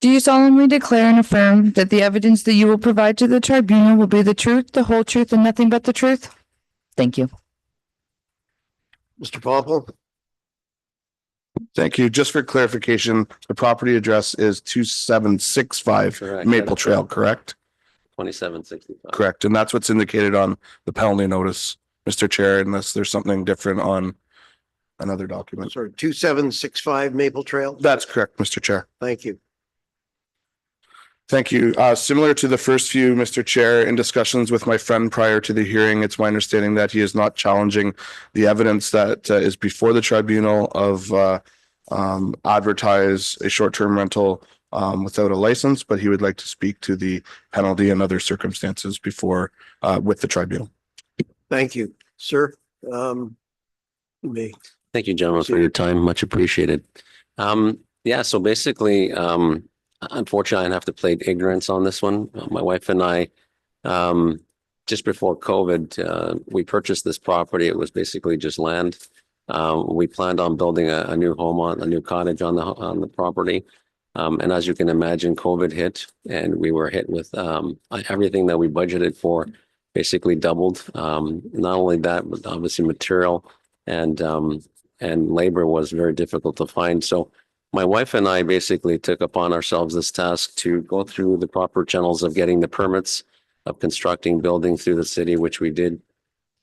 Do you solemnly declare and affirm that the evidence that you will provide to the tribunal will be the truth, the whole truth, and nothing but the truth? Thank you.
Mr. Popple.
Thank you. Just for clarification, the property address is 2765
Correct.
Maple Trail, correct?
2765.
Correct. And that's what's indicated on the penalty notice, Mr. Chair, unless there's something different on another document.
Sorry, 2765 Maple Trail.
That's correct, Mr. Chair.
Thank you.
Thank you. Similar to the first few, Mr. Chair, in discussions with my friend prior to the hearing, it's my understanding that he is not challenging the evidence that is before the tribunal of advertise a short-term rental without a license, but he would like to speak to the penalty and other circumstances before with the tribunal.
Thank you, sir. You may.
Thank you, gentlemen, for your time. Much appreciated. Yeah, so basically, unfortunately, I have to plead ignorance on this one. My wife and I, just before COVID, we purchased this property. It was basically just land. We planned on building a new home a new cottage on the property. And as you can imagine, COVID hit and we were hit with everything that we budgeted for basically doubled. Not only that, but obviously material and labor was very difficult to find. So my wife and I basically took upon ourselves this task to go through the proper channels of getting the permits of constructing building through the city, which we did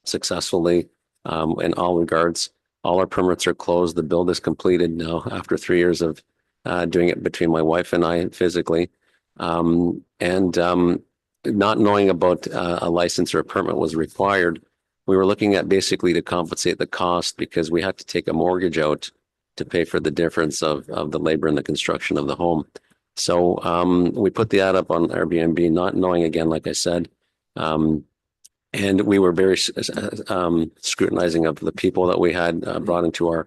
successfully in all regards. All our permits are closed. The build is completed now after 3 years of doing it between my wife and I physically. Not knowing about a license or a permit was required, we were looking at basically to compensate the cost because we had to take a mortgage out to pay for the difference of the labor and the construction of the home. So we put the ad up on Airbnb, not knowing, again, like I said, and we were very scrutinizing of the people that we had brought into our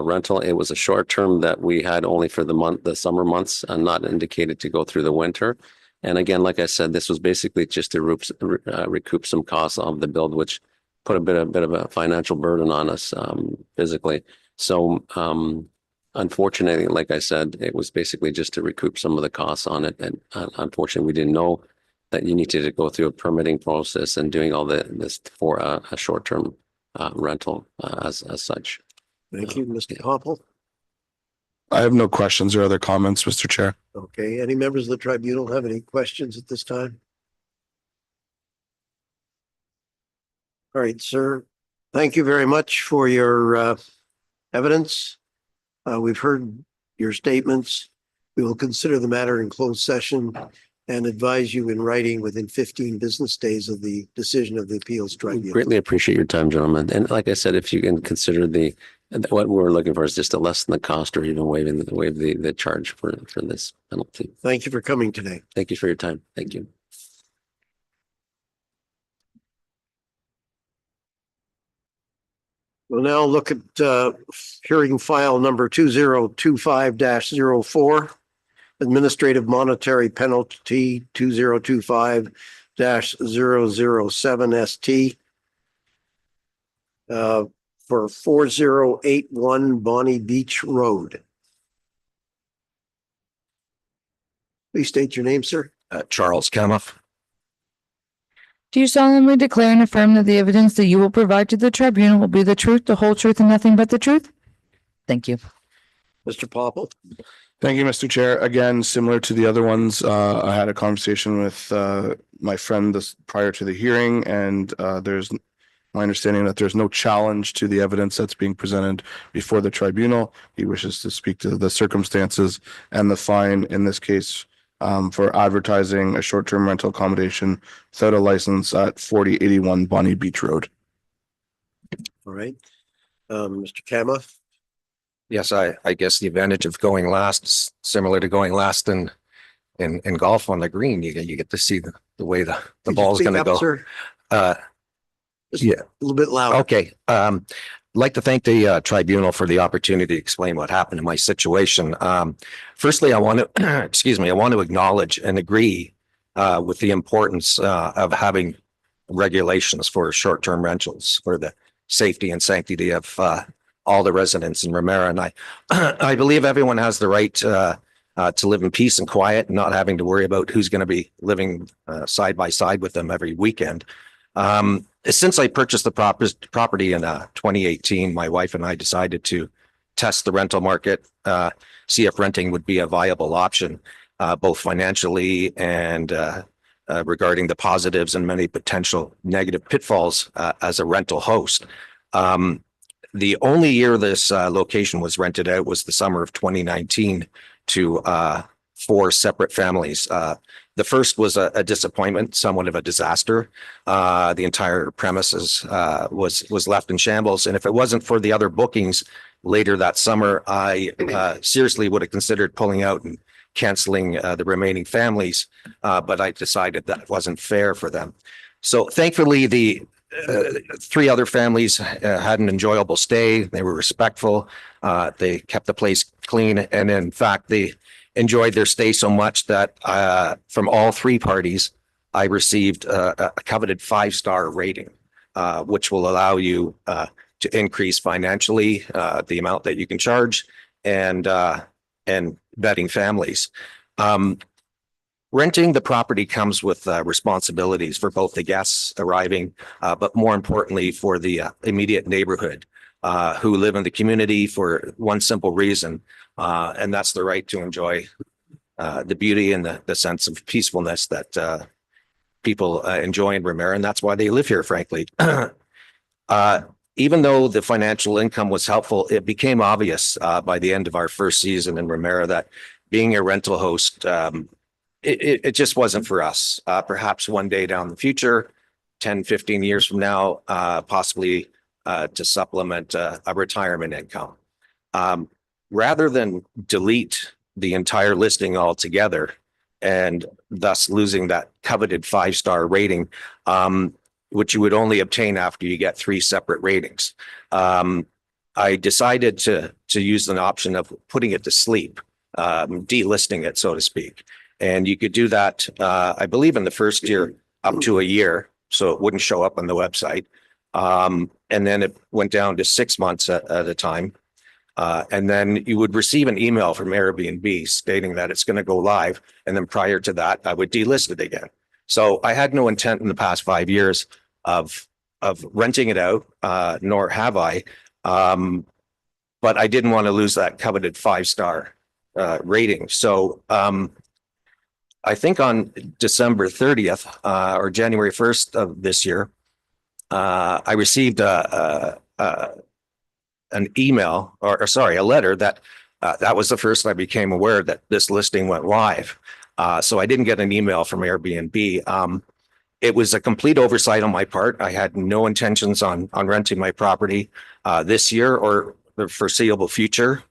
rental. It was a short term that we had only for the summer months and not indicated to go through the winter. And again, like I said, this was basically just to recoup some costs of the build, which put a bit of a financial burden on us physically. So unfortunately, like I said, it was basically just to recoup some of the costs on it. And unfortunately, we didn't know that you needed to go through a permitting process and doing all this for a short-term rental as such.
Thank you, Mr. Popple.
I have no questions or other comments, Mr. Chair.
Okay, any members of the tribunal have any questions at this time? All right, sir. Thank you very much for your evidence. We've heard your statements. We will consider the matter in closed session and advise you in writing within 15 business days of the decision of the appeals tribunal.
Greatly appreciate your time, gentlemen. And like I said, if you can consider what we're looking for is just to lessen the cost or even waive the charge for this penalty.
Thank you for coming today.
Thank you for your time. Thank you.
We'll now look at hearing file number 2025-04, administrative monetary penalty 2025-007 ST for 4081 Bonnie Beach Road. Please state your name, sir.
Charles Kamoff.
Do you solemnly declare and affirm that the evidence that you will provide to the tribunal will be the truth, the whole truth, and nothing but the truth? Thank you.
Mr. Popple.
Thank you, Mr. Chair. Again, similar to the other ones, I had a conversation with my friend this prior to the hearing, and there's my understanding that there's no challenge to the evidence that's being presented before the tribunal. He wishes to speak to the circumstances and the fine in this case for advertising a short-term rental accommodation without a license at 4081 Bonnie Beach Road.
All right. Mr. Kama?
Yes, I guess the advantage of going last is similar to going last in golf on the green. You get to see the way the
Could you
ball's
speak
going to
up,
go.
sir? Just
yeah.
A little bit louder.
Okay. Like to thank the tribunal for the opportunity to explain what happened in my situation. Firstly, I want to, excuse me, I want to acknowledge and agree with the importance of having regulations for short-term rentals for the safety and sanctity of all the residents in Ramara. And I believe everyone has the right to live in peace and quiet, and not having to worry about who's going to be living side by side with them every weekend. Since I purchased the property in 2018, my wife and I decided to test the rental market, see if renting would be a viable option, both financially and regarding the positives and many potential negative pitfalls as a rental host. The only year this location was rented out was the summer of 2019 to 4 separate families. The first was a disappointment, somewhat of a disaster. The entire premises was left in shambles. And if it wasn't for the other bookings later that summer, I seriously would have considered pulling out and canceling the remaining families. But I decided that wasn't fair for them. So thankfully, the 3 other families had an enjoyable stay. They were respectful. They kept the place clean. And in fact, they enjoyed their stay so much that from all 3 parties, I received a coveted 5-star rating, which will allow you to increase financially the amount that you can charge and vetting families. Renting the property comes with responsibilities for both the guests arriving, but more importantly for the immediate neighborhood who live in the community for one simple reason, and that's the right to enjoy the beauty and the sense of peacefulness that people enjoy in Ramara, and that's why they live here, frankly. Even though the financial income was helpful, it became obvious by the end of our first season in Ramara that being a rental host, it just wasn't for us. Perhaps one day down the future, 10, 15 years from now, possibly to supplement a retirement income. Rather than delete the entire listing altogether and thus losing that coveted 5-star rating, which you would only obtain after you get 3 separate ratings, I decided to use an option of putting it to sleep, delisting it, so to speak. And you could do that, I believe, in the first year up to a year, so it wouldn't show up on the website. And then it went down to 6 months at a time. And then you would receive an email from Airbnb stating that it's going to go live. And then prior to that, I would delist it again. So I had no intent in the past 5 years of renting it out, nor have I. But I didn't want to lose that coveted 5-star rating. So I think on December 30th or January 1st of this year, I received an email or sorry, a letter that that was the first I became aware that this listing went live. So I didn't get an email from Airbnb. It was a complete oversight on my part. I had no intentions on renting my property this year or the foreseeable future.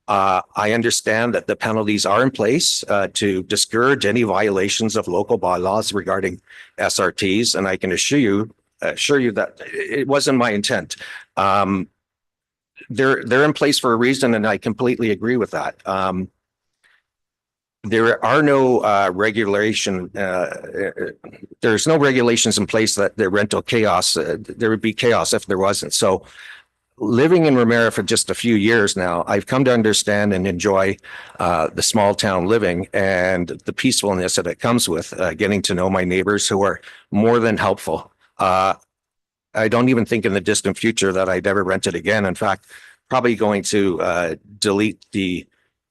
I understand that the penalties are in place to discourage any violations of local bylaws regarding SRTs, and I can assure you that it wasn't my intent. They're in place for a reason, and I completely agree with that. There are no there's no regulations in place that the rental chaos, there would be chaos if there wasn't. So living in Ramara for just a few years now, I've come to understand and enjoy the small town living and the peacefulness that it comes with, getting to know my neighbors who are more than helpful. I don't even think in the distant future that I'd ever rent it again. In fact, probably going to delete the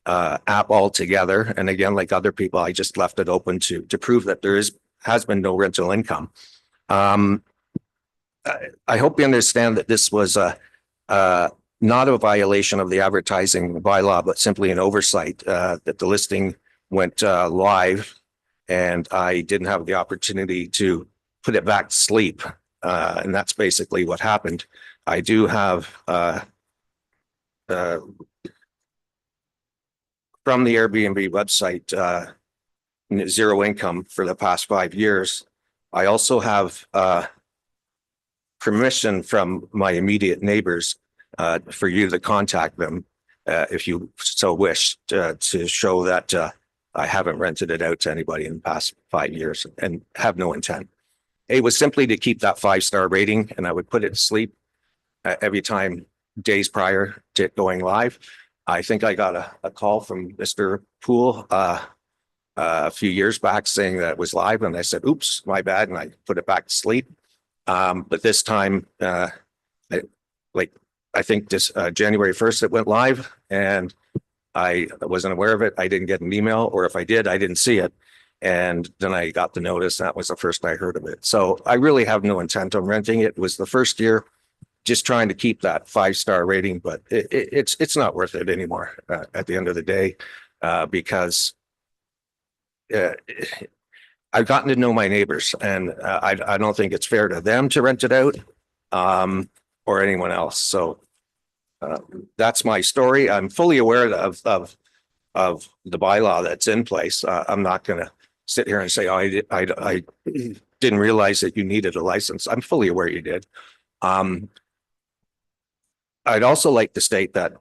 app altogether. And again, like other people, I just left it open to prove that has been no rental income. I hope you understand that this was not a violation of the advertising bylaw, but simply an oversight, that the listing went live and I didn't have the opportunity to put it back to sleep. And that's basically what happened. I do have from the Airbnb website, zero income for the past 5 years. I also have permission from my immediate neighbors for you to contact them if you so wish to show that I haven't rented it out to anybody in the past 5 years and have no intent. It was simply to keep that 5-star rating, and I would put it to sleep every time days prior to it going live. I think I got a call from Mr. Poole a few years back saying that it was live, and I said, oops, my bad, and I put it back to sleep. But this time, I think this January 1st it went live, and I wasn't aware of it. I didn't get an email, or if I did, I didn't see it. And then I got the notice. That was the first I heard of it. So I really have no intent on renting it. It was the first year, just trying to keep that 5-star rating, but it's not worth it anymore at the end of the day, because I've gotten to know my neighbors, and I don't think it's fair to them to rent it out, or anyone else. So that's my story. I'm fully aware of the bylaw that's in place. I'm not going to sit here and say, oh, I didn't realize that you needed a license. I'm fully aware you did. I'd also like to state that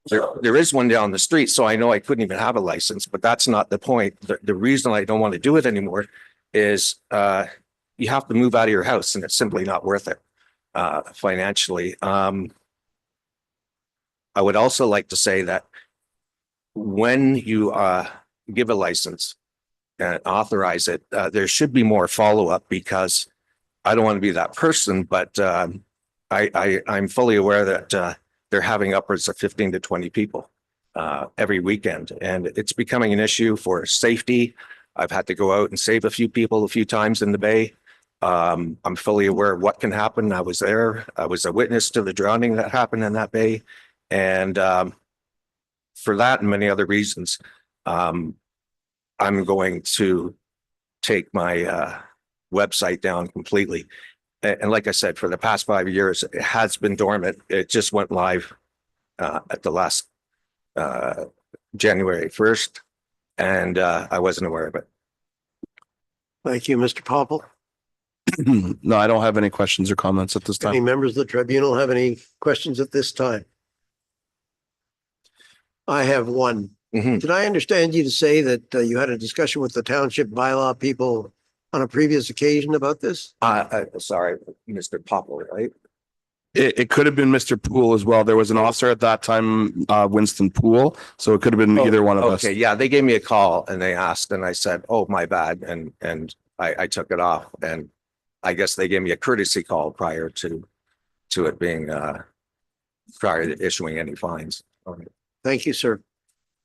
there is one down the street, so I know I couldn't even have a license, but that's not the point. The reason I don't want to do it anymore is you have to move out of your house, and it's simply not worth it financially. I would also like to say that when you give a license and authorize it, there should be more follow-up, because I don't want to be that person, but I'm fully aware that they're having upwards of 15 to 20 people every weekend, and it's becoming an issue for safety. I've had to go out and save a few people a few times in the bay. I'm fully aware of what can happen. I was there. I was a witness to the drowning that happened in that bay. And for that and many other reasons, I'm going to take my website down completely. And like I said, for the past 5 years, it has been dormant. It just went live at the last January 1st, and I wasn't aware of it.
Thank you, Mr. Popple.
No, I don't have any questions or comments at this
Any
time.
members of the tribunal have any questions at this time? I have one.
Mhm.
Did I understand you to say that you had a discussion with the township bylaw people on a previous occasion about this?
Sorry, Mr. Popple, right?
It could have been Mr. Poole as well. There was an officer at that time, Winston Poole, so it could have been either one of us.
Okay, yeah, they gave me a call and they asked, and I said, oh, my bad, and I took it off, and I guess they gave me a courtesy call prior to it being prior to issuing any fines.
Thank you, sir.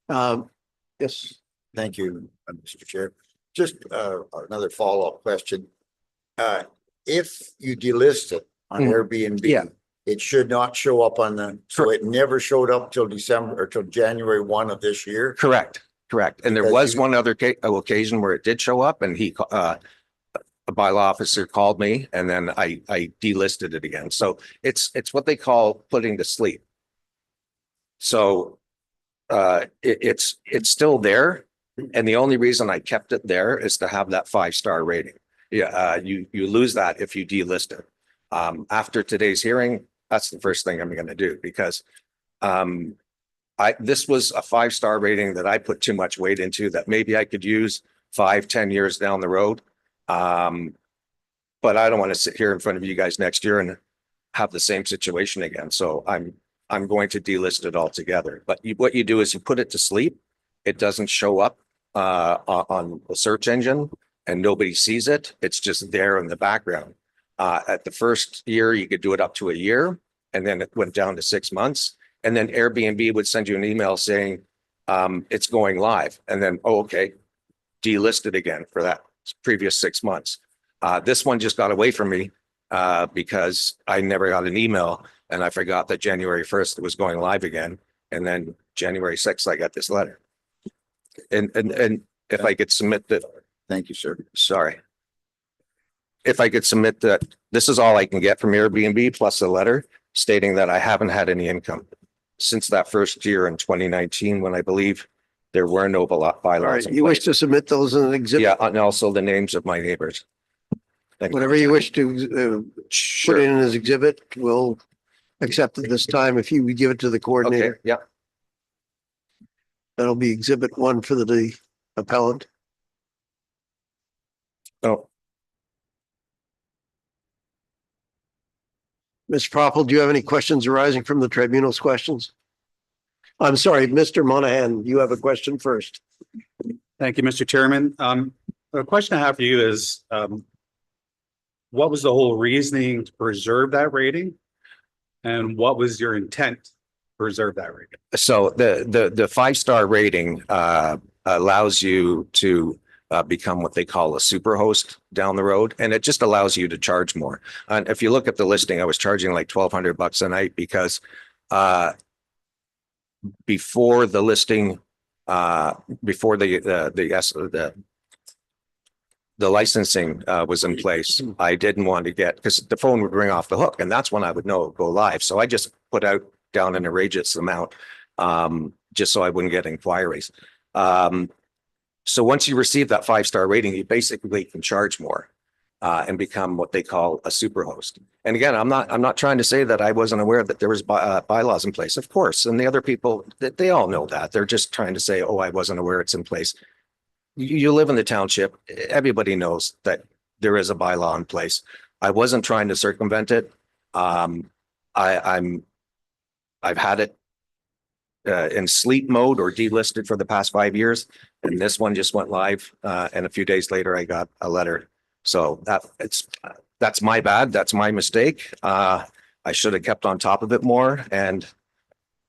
Yes,
Thank you, Mr. Chair. Just another follow-up question. If you delist it on Airbnb,
Yeah.
it should not show up on so it never showed up till December or till January 1 of this year?
Correct. And there
Because
was
you-
one other occasion where it did show up, and a bylaw officer called me, and then I delisted it again. So it's what they call putting to sleep. So it's still there. And the only reason I kept it there is to have that 5-star rating. Yeah, you lose that if you delist it. After today's hearing, that's the first thing I'm going to do, because this was a 5-star rating that I put too much weight into, that maybe I could use 5-10 years down the road. But I don't want to sit here in front of you guys next year and have the same situation again. So I'm going to delist it altogether. But what you do is you put it to sleep. It doesn't show up on the search engine, and nobody sees it. It's just there in the background. At the first year, you could do it up to a year, and then it went down to 6 months. And then Airbnb would send you an email saying, it's going live. And then, oh, okay, delisted again for that previous 6 months. This one just got away from me because I never got an email and I forgot that January 1st it was going live again. And then January 6th, I got this letter. And if I could submit that,
Thank you, sir.
sorry. If I could submit that, this is all I can get from Airbnb plus a letter stating that I haven't had any income since that first year in 2019, when I believe there were no bylaws.
All right,
in
you wish
place.
to submit those in an exhibit?
Yeah, and also the names of my neighbors. Thank you.
Whatever you wish to put
Sure.
in as exhibit, we'll accept it this time. If you would give it to the
Okay,
coordinator,
yeah.
that'll be exhibit 1 for the appellant.
Oh,
Mr. Popple, do you have any questions arising from the tribunal's questions? I'm sorry, Mr. Monahan, you have a question first.
Thank you, Mr. Chairman. The question I have for you is, what was the whole reasoning to preserve that rating? And what was your intent to preserve that rating?
so the 5-star rating allows you to become what they call a super host down the road, and it just allows you to charge more. And if you look at the listing, I was charging like $1,200 a night because before the listing, before the licensing was in place, I didn't want to get, because the phone would ring off the hook, and that's when I would know it would go live. So I just put out down an outrageous amount, just so I wouldn't get inquiries. So once you receive that 5-star rating, you basically can charge more and become what they call a super host. And again, I'm not trying to say that I wasn't aware that there was bylaws in place, of course. And the other people, they all know that. They're just trying to say, oh, I wasn't aware it's in place. You live in the township. Everybody knows that there is a bylaw in place. I wasn't trying to circumvent it. I've had it in sleep mode or delisted for the past 5 years. And this one just went live. And a few days later, I got a letter. So that's my bad. That's my mistake. I should have kept on top of it more. And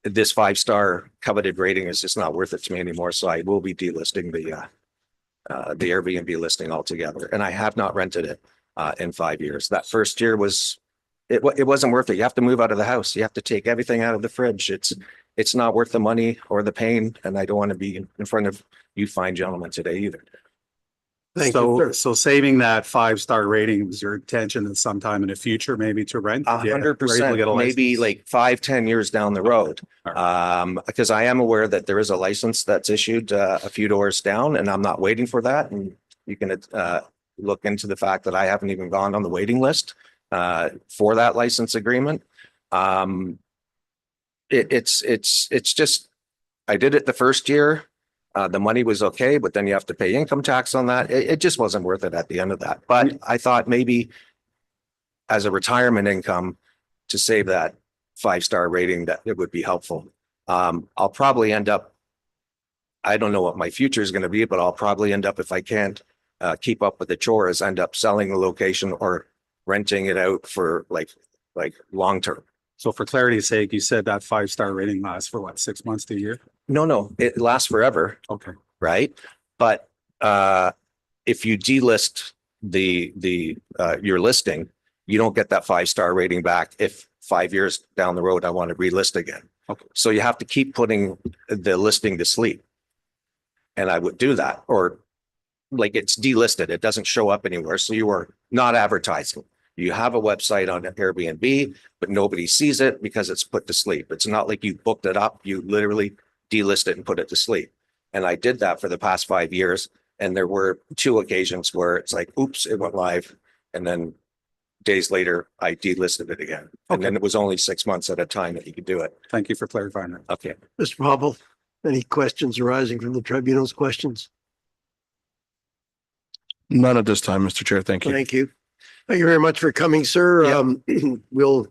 this 5-star coveted rating is just not worth it to me anymore. So I will be delisting the Airbnb listing altogether. And I have not rented it in 5 years. That first year it wasn't worth it. You have to move out of the house. You have to take everything out of the fridge. It's not worth the money or the pain. And I don't want to be in front of you fine gentlemen today either.
Thank you, sir.
So saving that 5-star rating was your intention at some time in the future, maybe to rent?
100%, maybe like 5-10 years down the road. Because I am aware that there is a license that's issued a few doors down, and I'm not waiting for that. And you can look into the fact that I haven't even gone on the waiting list for that license agreement. It's just, I did it the first year. The money was okay, but then you have to pay income tax on that. It just wasn't worth it at the end of that. But I thought maybe as a retirement income to save that 5-star rating, that it would be helpful. I'll probably end up, I don't know what my future is going to be, but I'll probably end up, if I can't keep up with the chores, end up selling the location or renting it out for like long term.
So for clarity's sake, you said that 5-star rating lasts for what, 6 months to a year?
No, it lasts forever.
Okay.
Right? But if you delist your listing, you don't get that 5-star rating back if 5 years down the road I want to relist again.
Okay.
So you have to keep putting the listing to sleep. And I would do that, or like it's delisted, it doesn't show up anywhere. So you are not advertising. You have a website on Airbnb, but nobody sees it because it's put to sleep. It's not like you booked it up. You literally delist it and put it to sleep. And I did that for the past 5 years. And there were 2 occasions where it's like, oops, it went live. And then days later, I delisted it again. And then it was only 6 months at a time that you could do it.
Thank you for clarifying that.
Okay.
Mr. Popple, any questions arising from the tribunal's questions?
None at this time, Mr. Chair. Thank you.
Thank you. Thank you very much for coming, sir.
Yeah.
We'll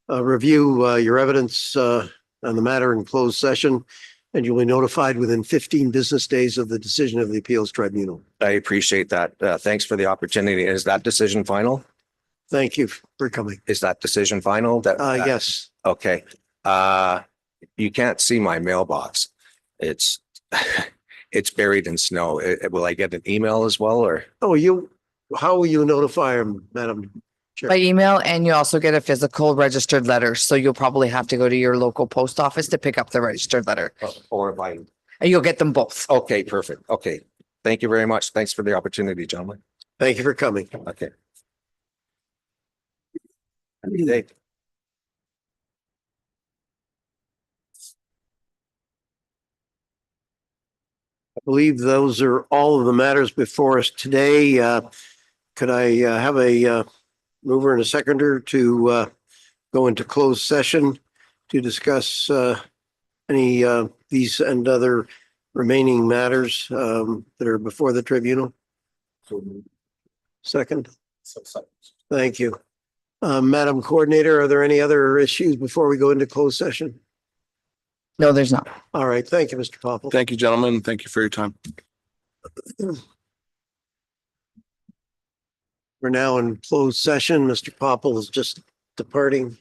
review your evidence on the matter in closed session, and you'll be notified within 15 business days of the decision of the appeals tribunal.
I appreciate that. Thanks for the opportunity. Is that decision final?
Thank you for coming.
Is that decision final?
Yes.
Okay. You can't see my mailbox. It's it's buried in snow. Will I get an email as well, or?
Oh, how will you notify them, Madam Chair?
By email, and you also get a physical registered letter. So you'll probably have to go to your local post office to pick up the registered letter.
Or if I,
And you'll get them both.
okay, perfect. Okay. Thank you very much. Thanks for the opportunity, gentlemen.
Thank you for coming.
Okay. Have a good day.
I believe those are all of the matters before us today. Could I have a mover and a seconder to go into closed session to discuss any these and other remaining matters that are before the tribunal? Second. Thank you. Madam Coordinator, are there any other issues before we go into closed session?
No, there's not.
All right. Thank you, Mr. Popple.
Thank you, gentlemen. Thank you for your time.
We're now in closed session. Mr. Popple is just departing.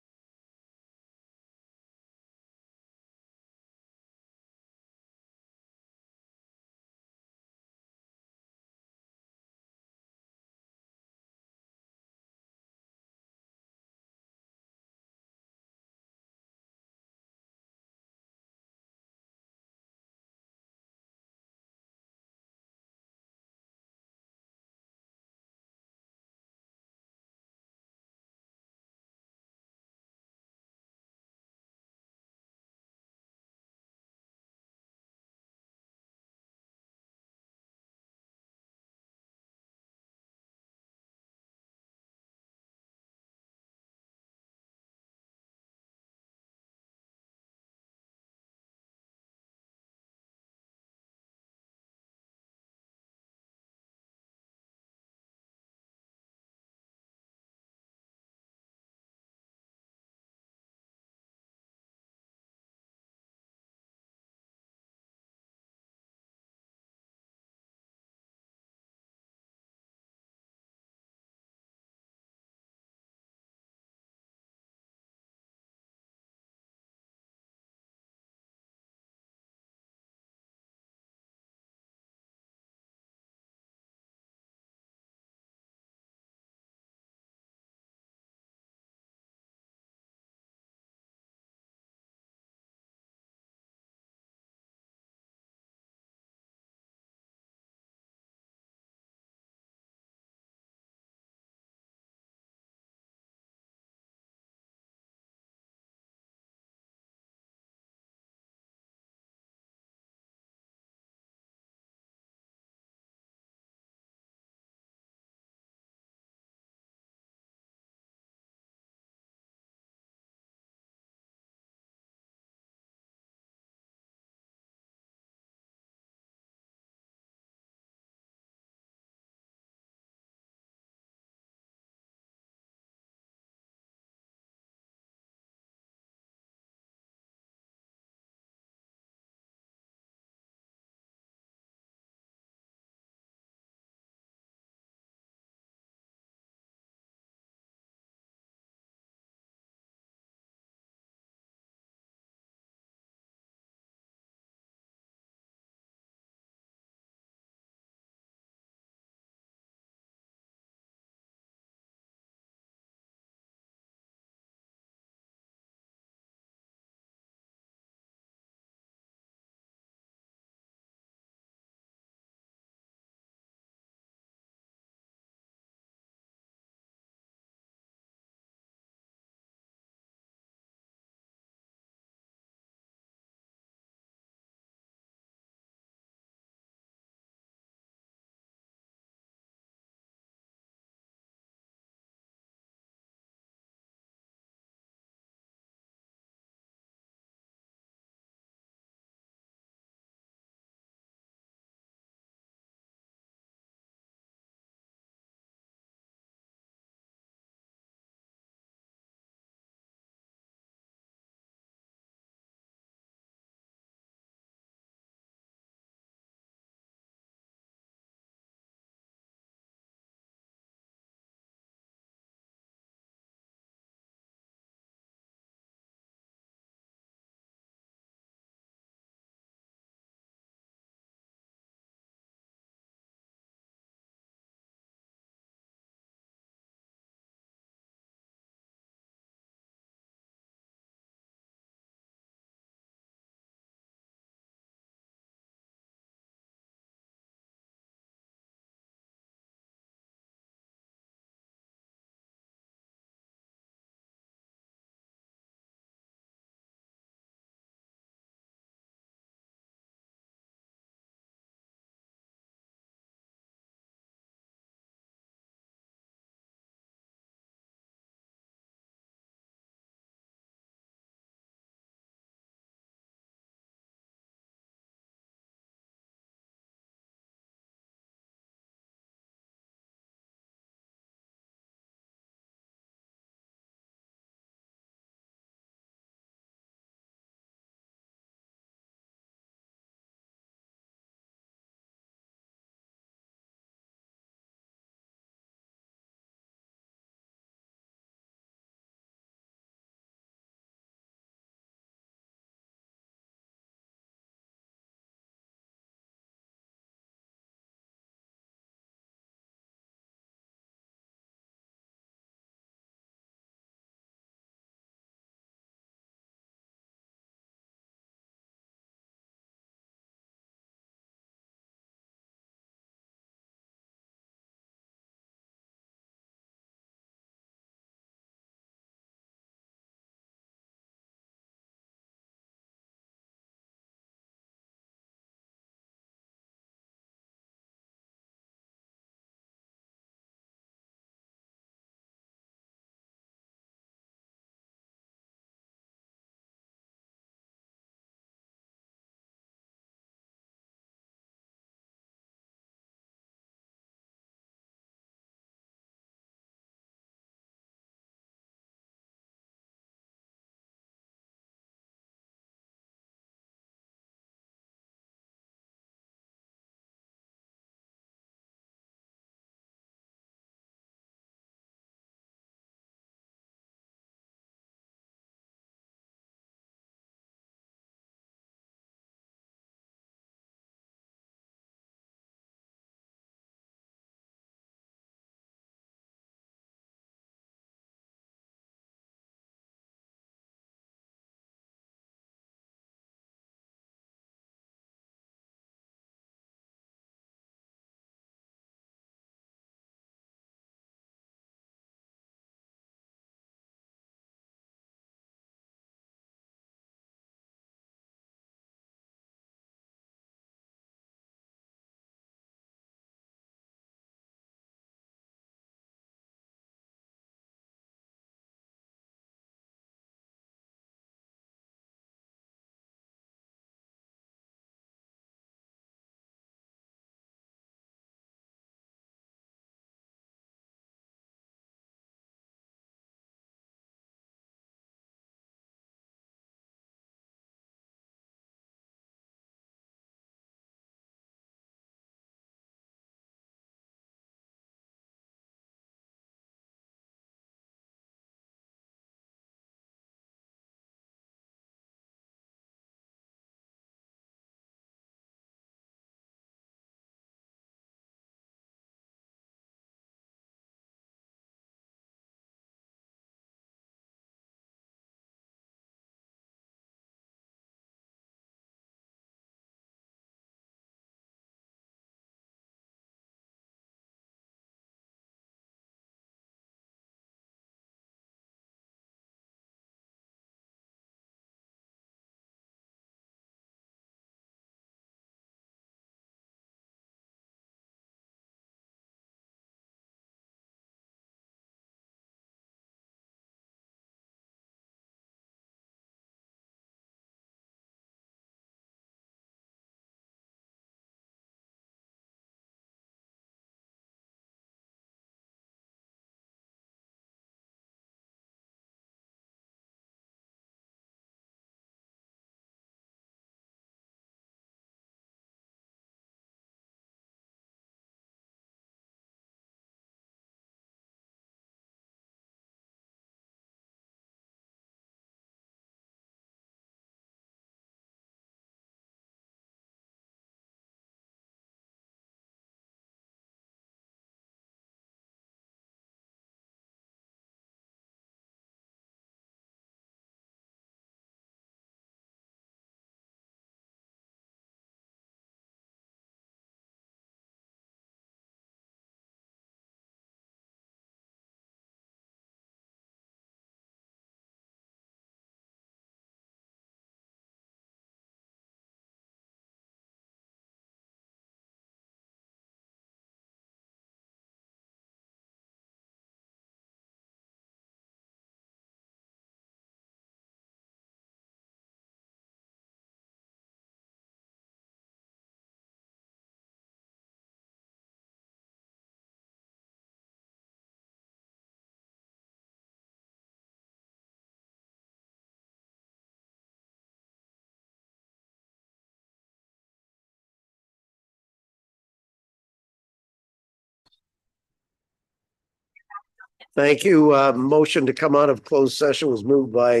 Thank you. Motion to come out of closed session was moved by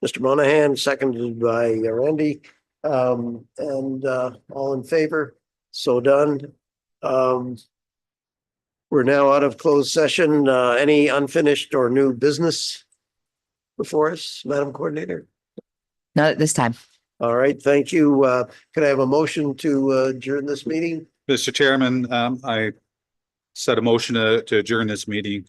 Mr. Monahan, seconded by Randy. And all in favor? So done. We're now out of closed session. Any unfinished or new business before us, Madam Coordinator?
Not at this time.
All right, thank you. Could I have a motion to adjourn this meeting?
Mr. Chairman, I set a motion to adjourn this meeting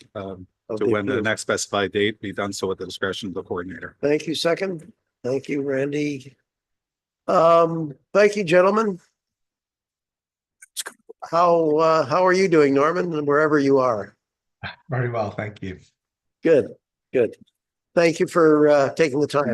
to when the next specified date be done so at the discretion of the coordinator.
Thank you, second. Thank you, Randy. Thank you, gentlemen. How are you doing, Norman, wherever you are?
Very well, thank you.
Good, good. Thank you for taking the time.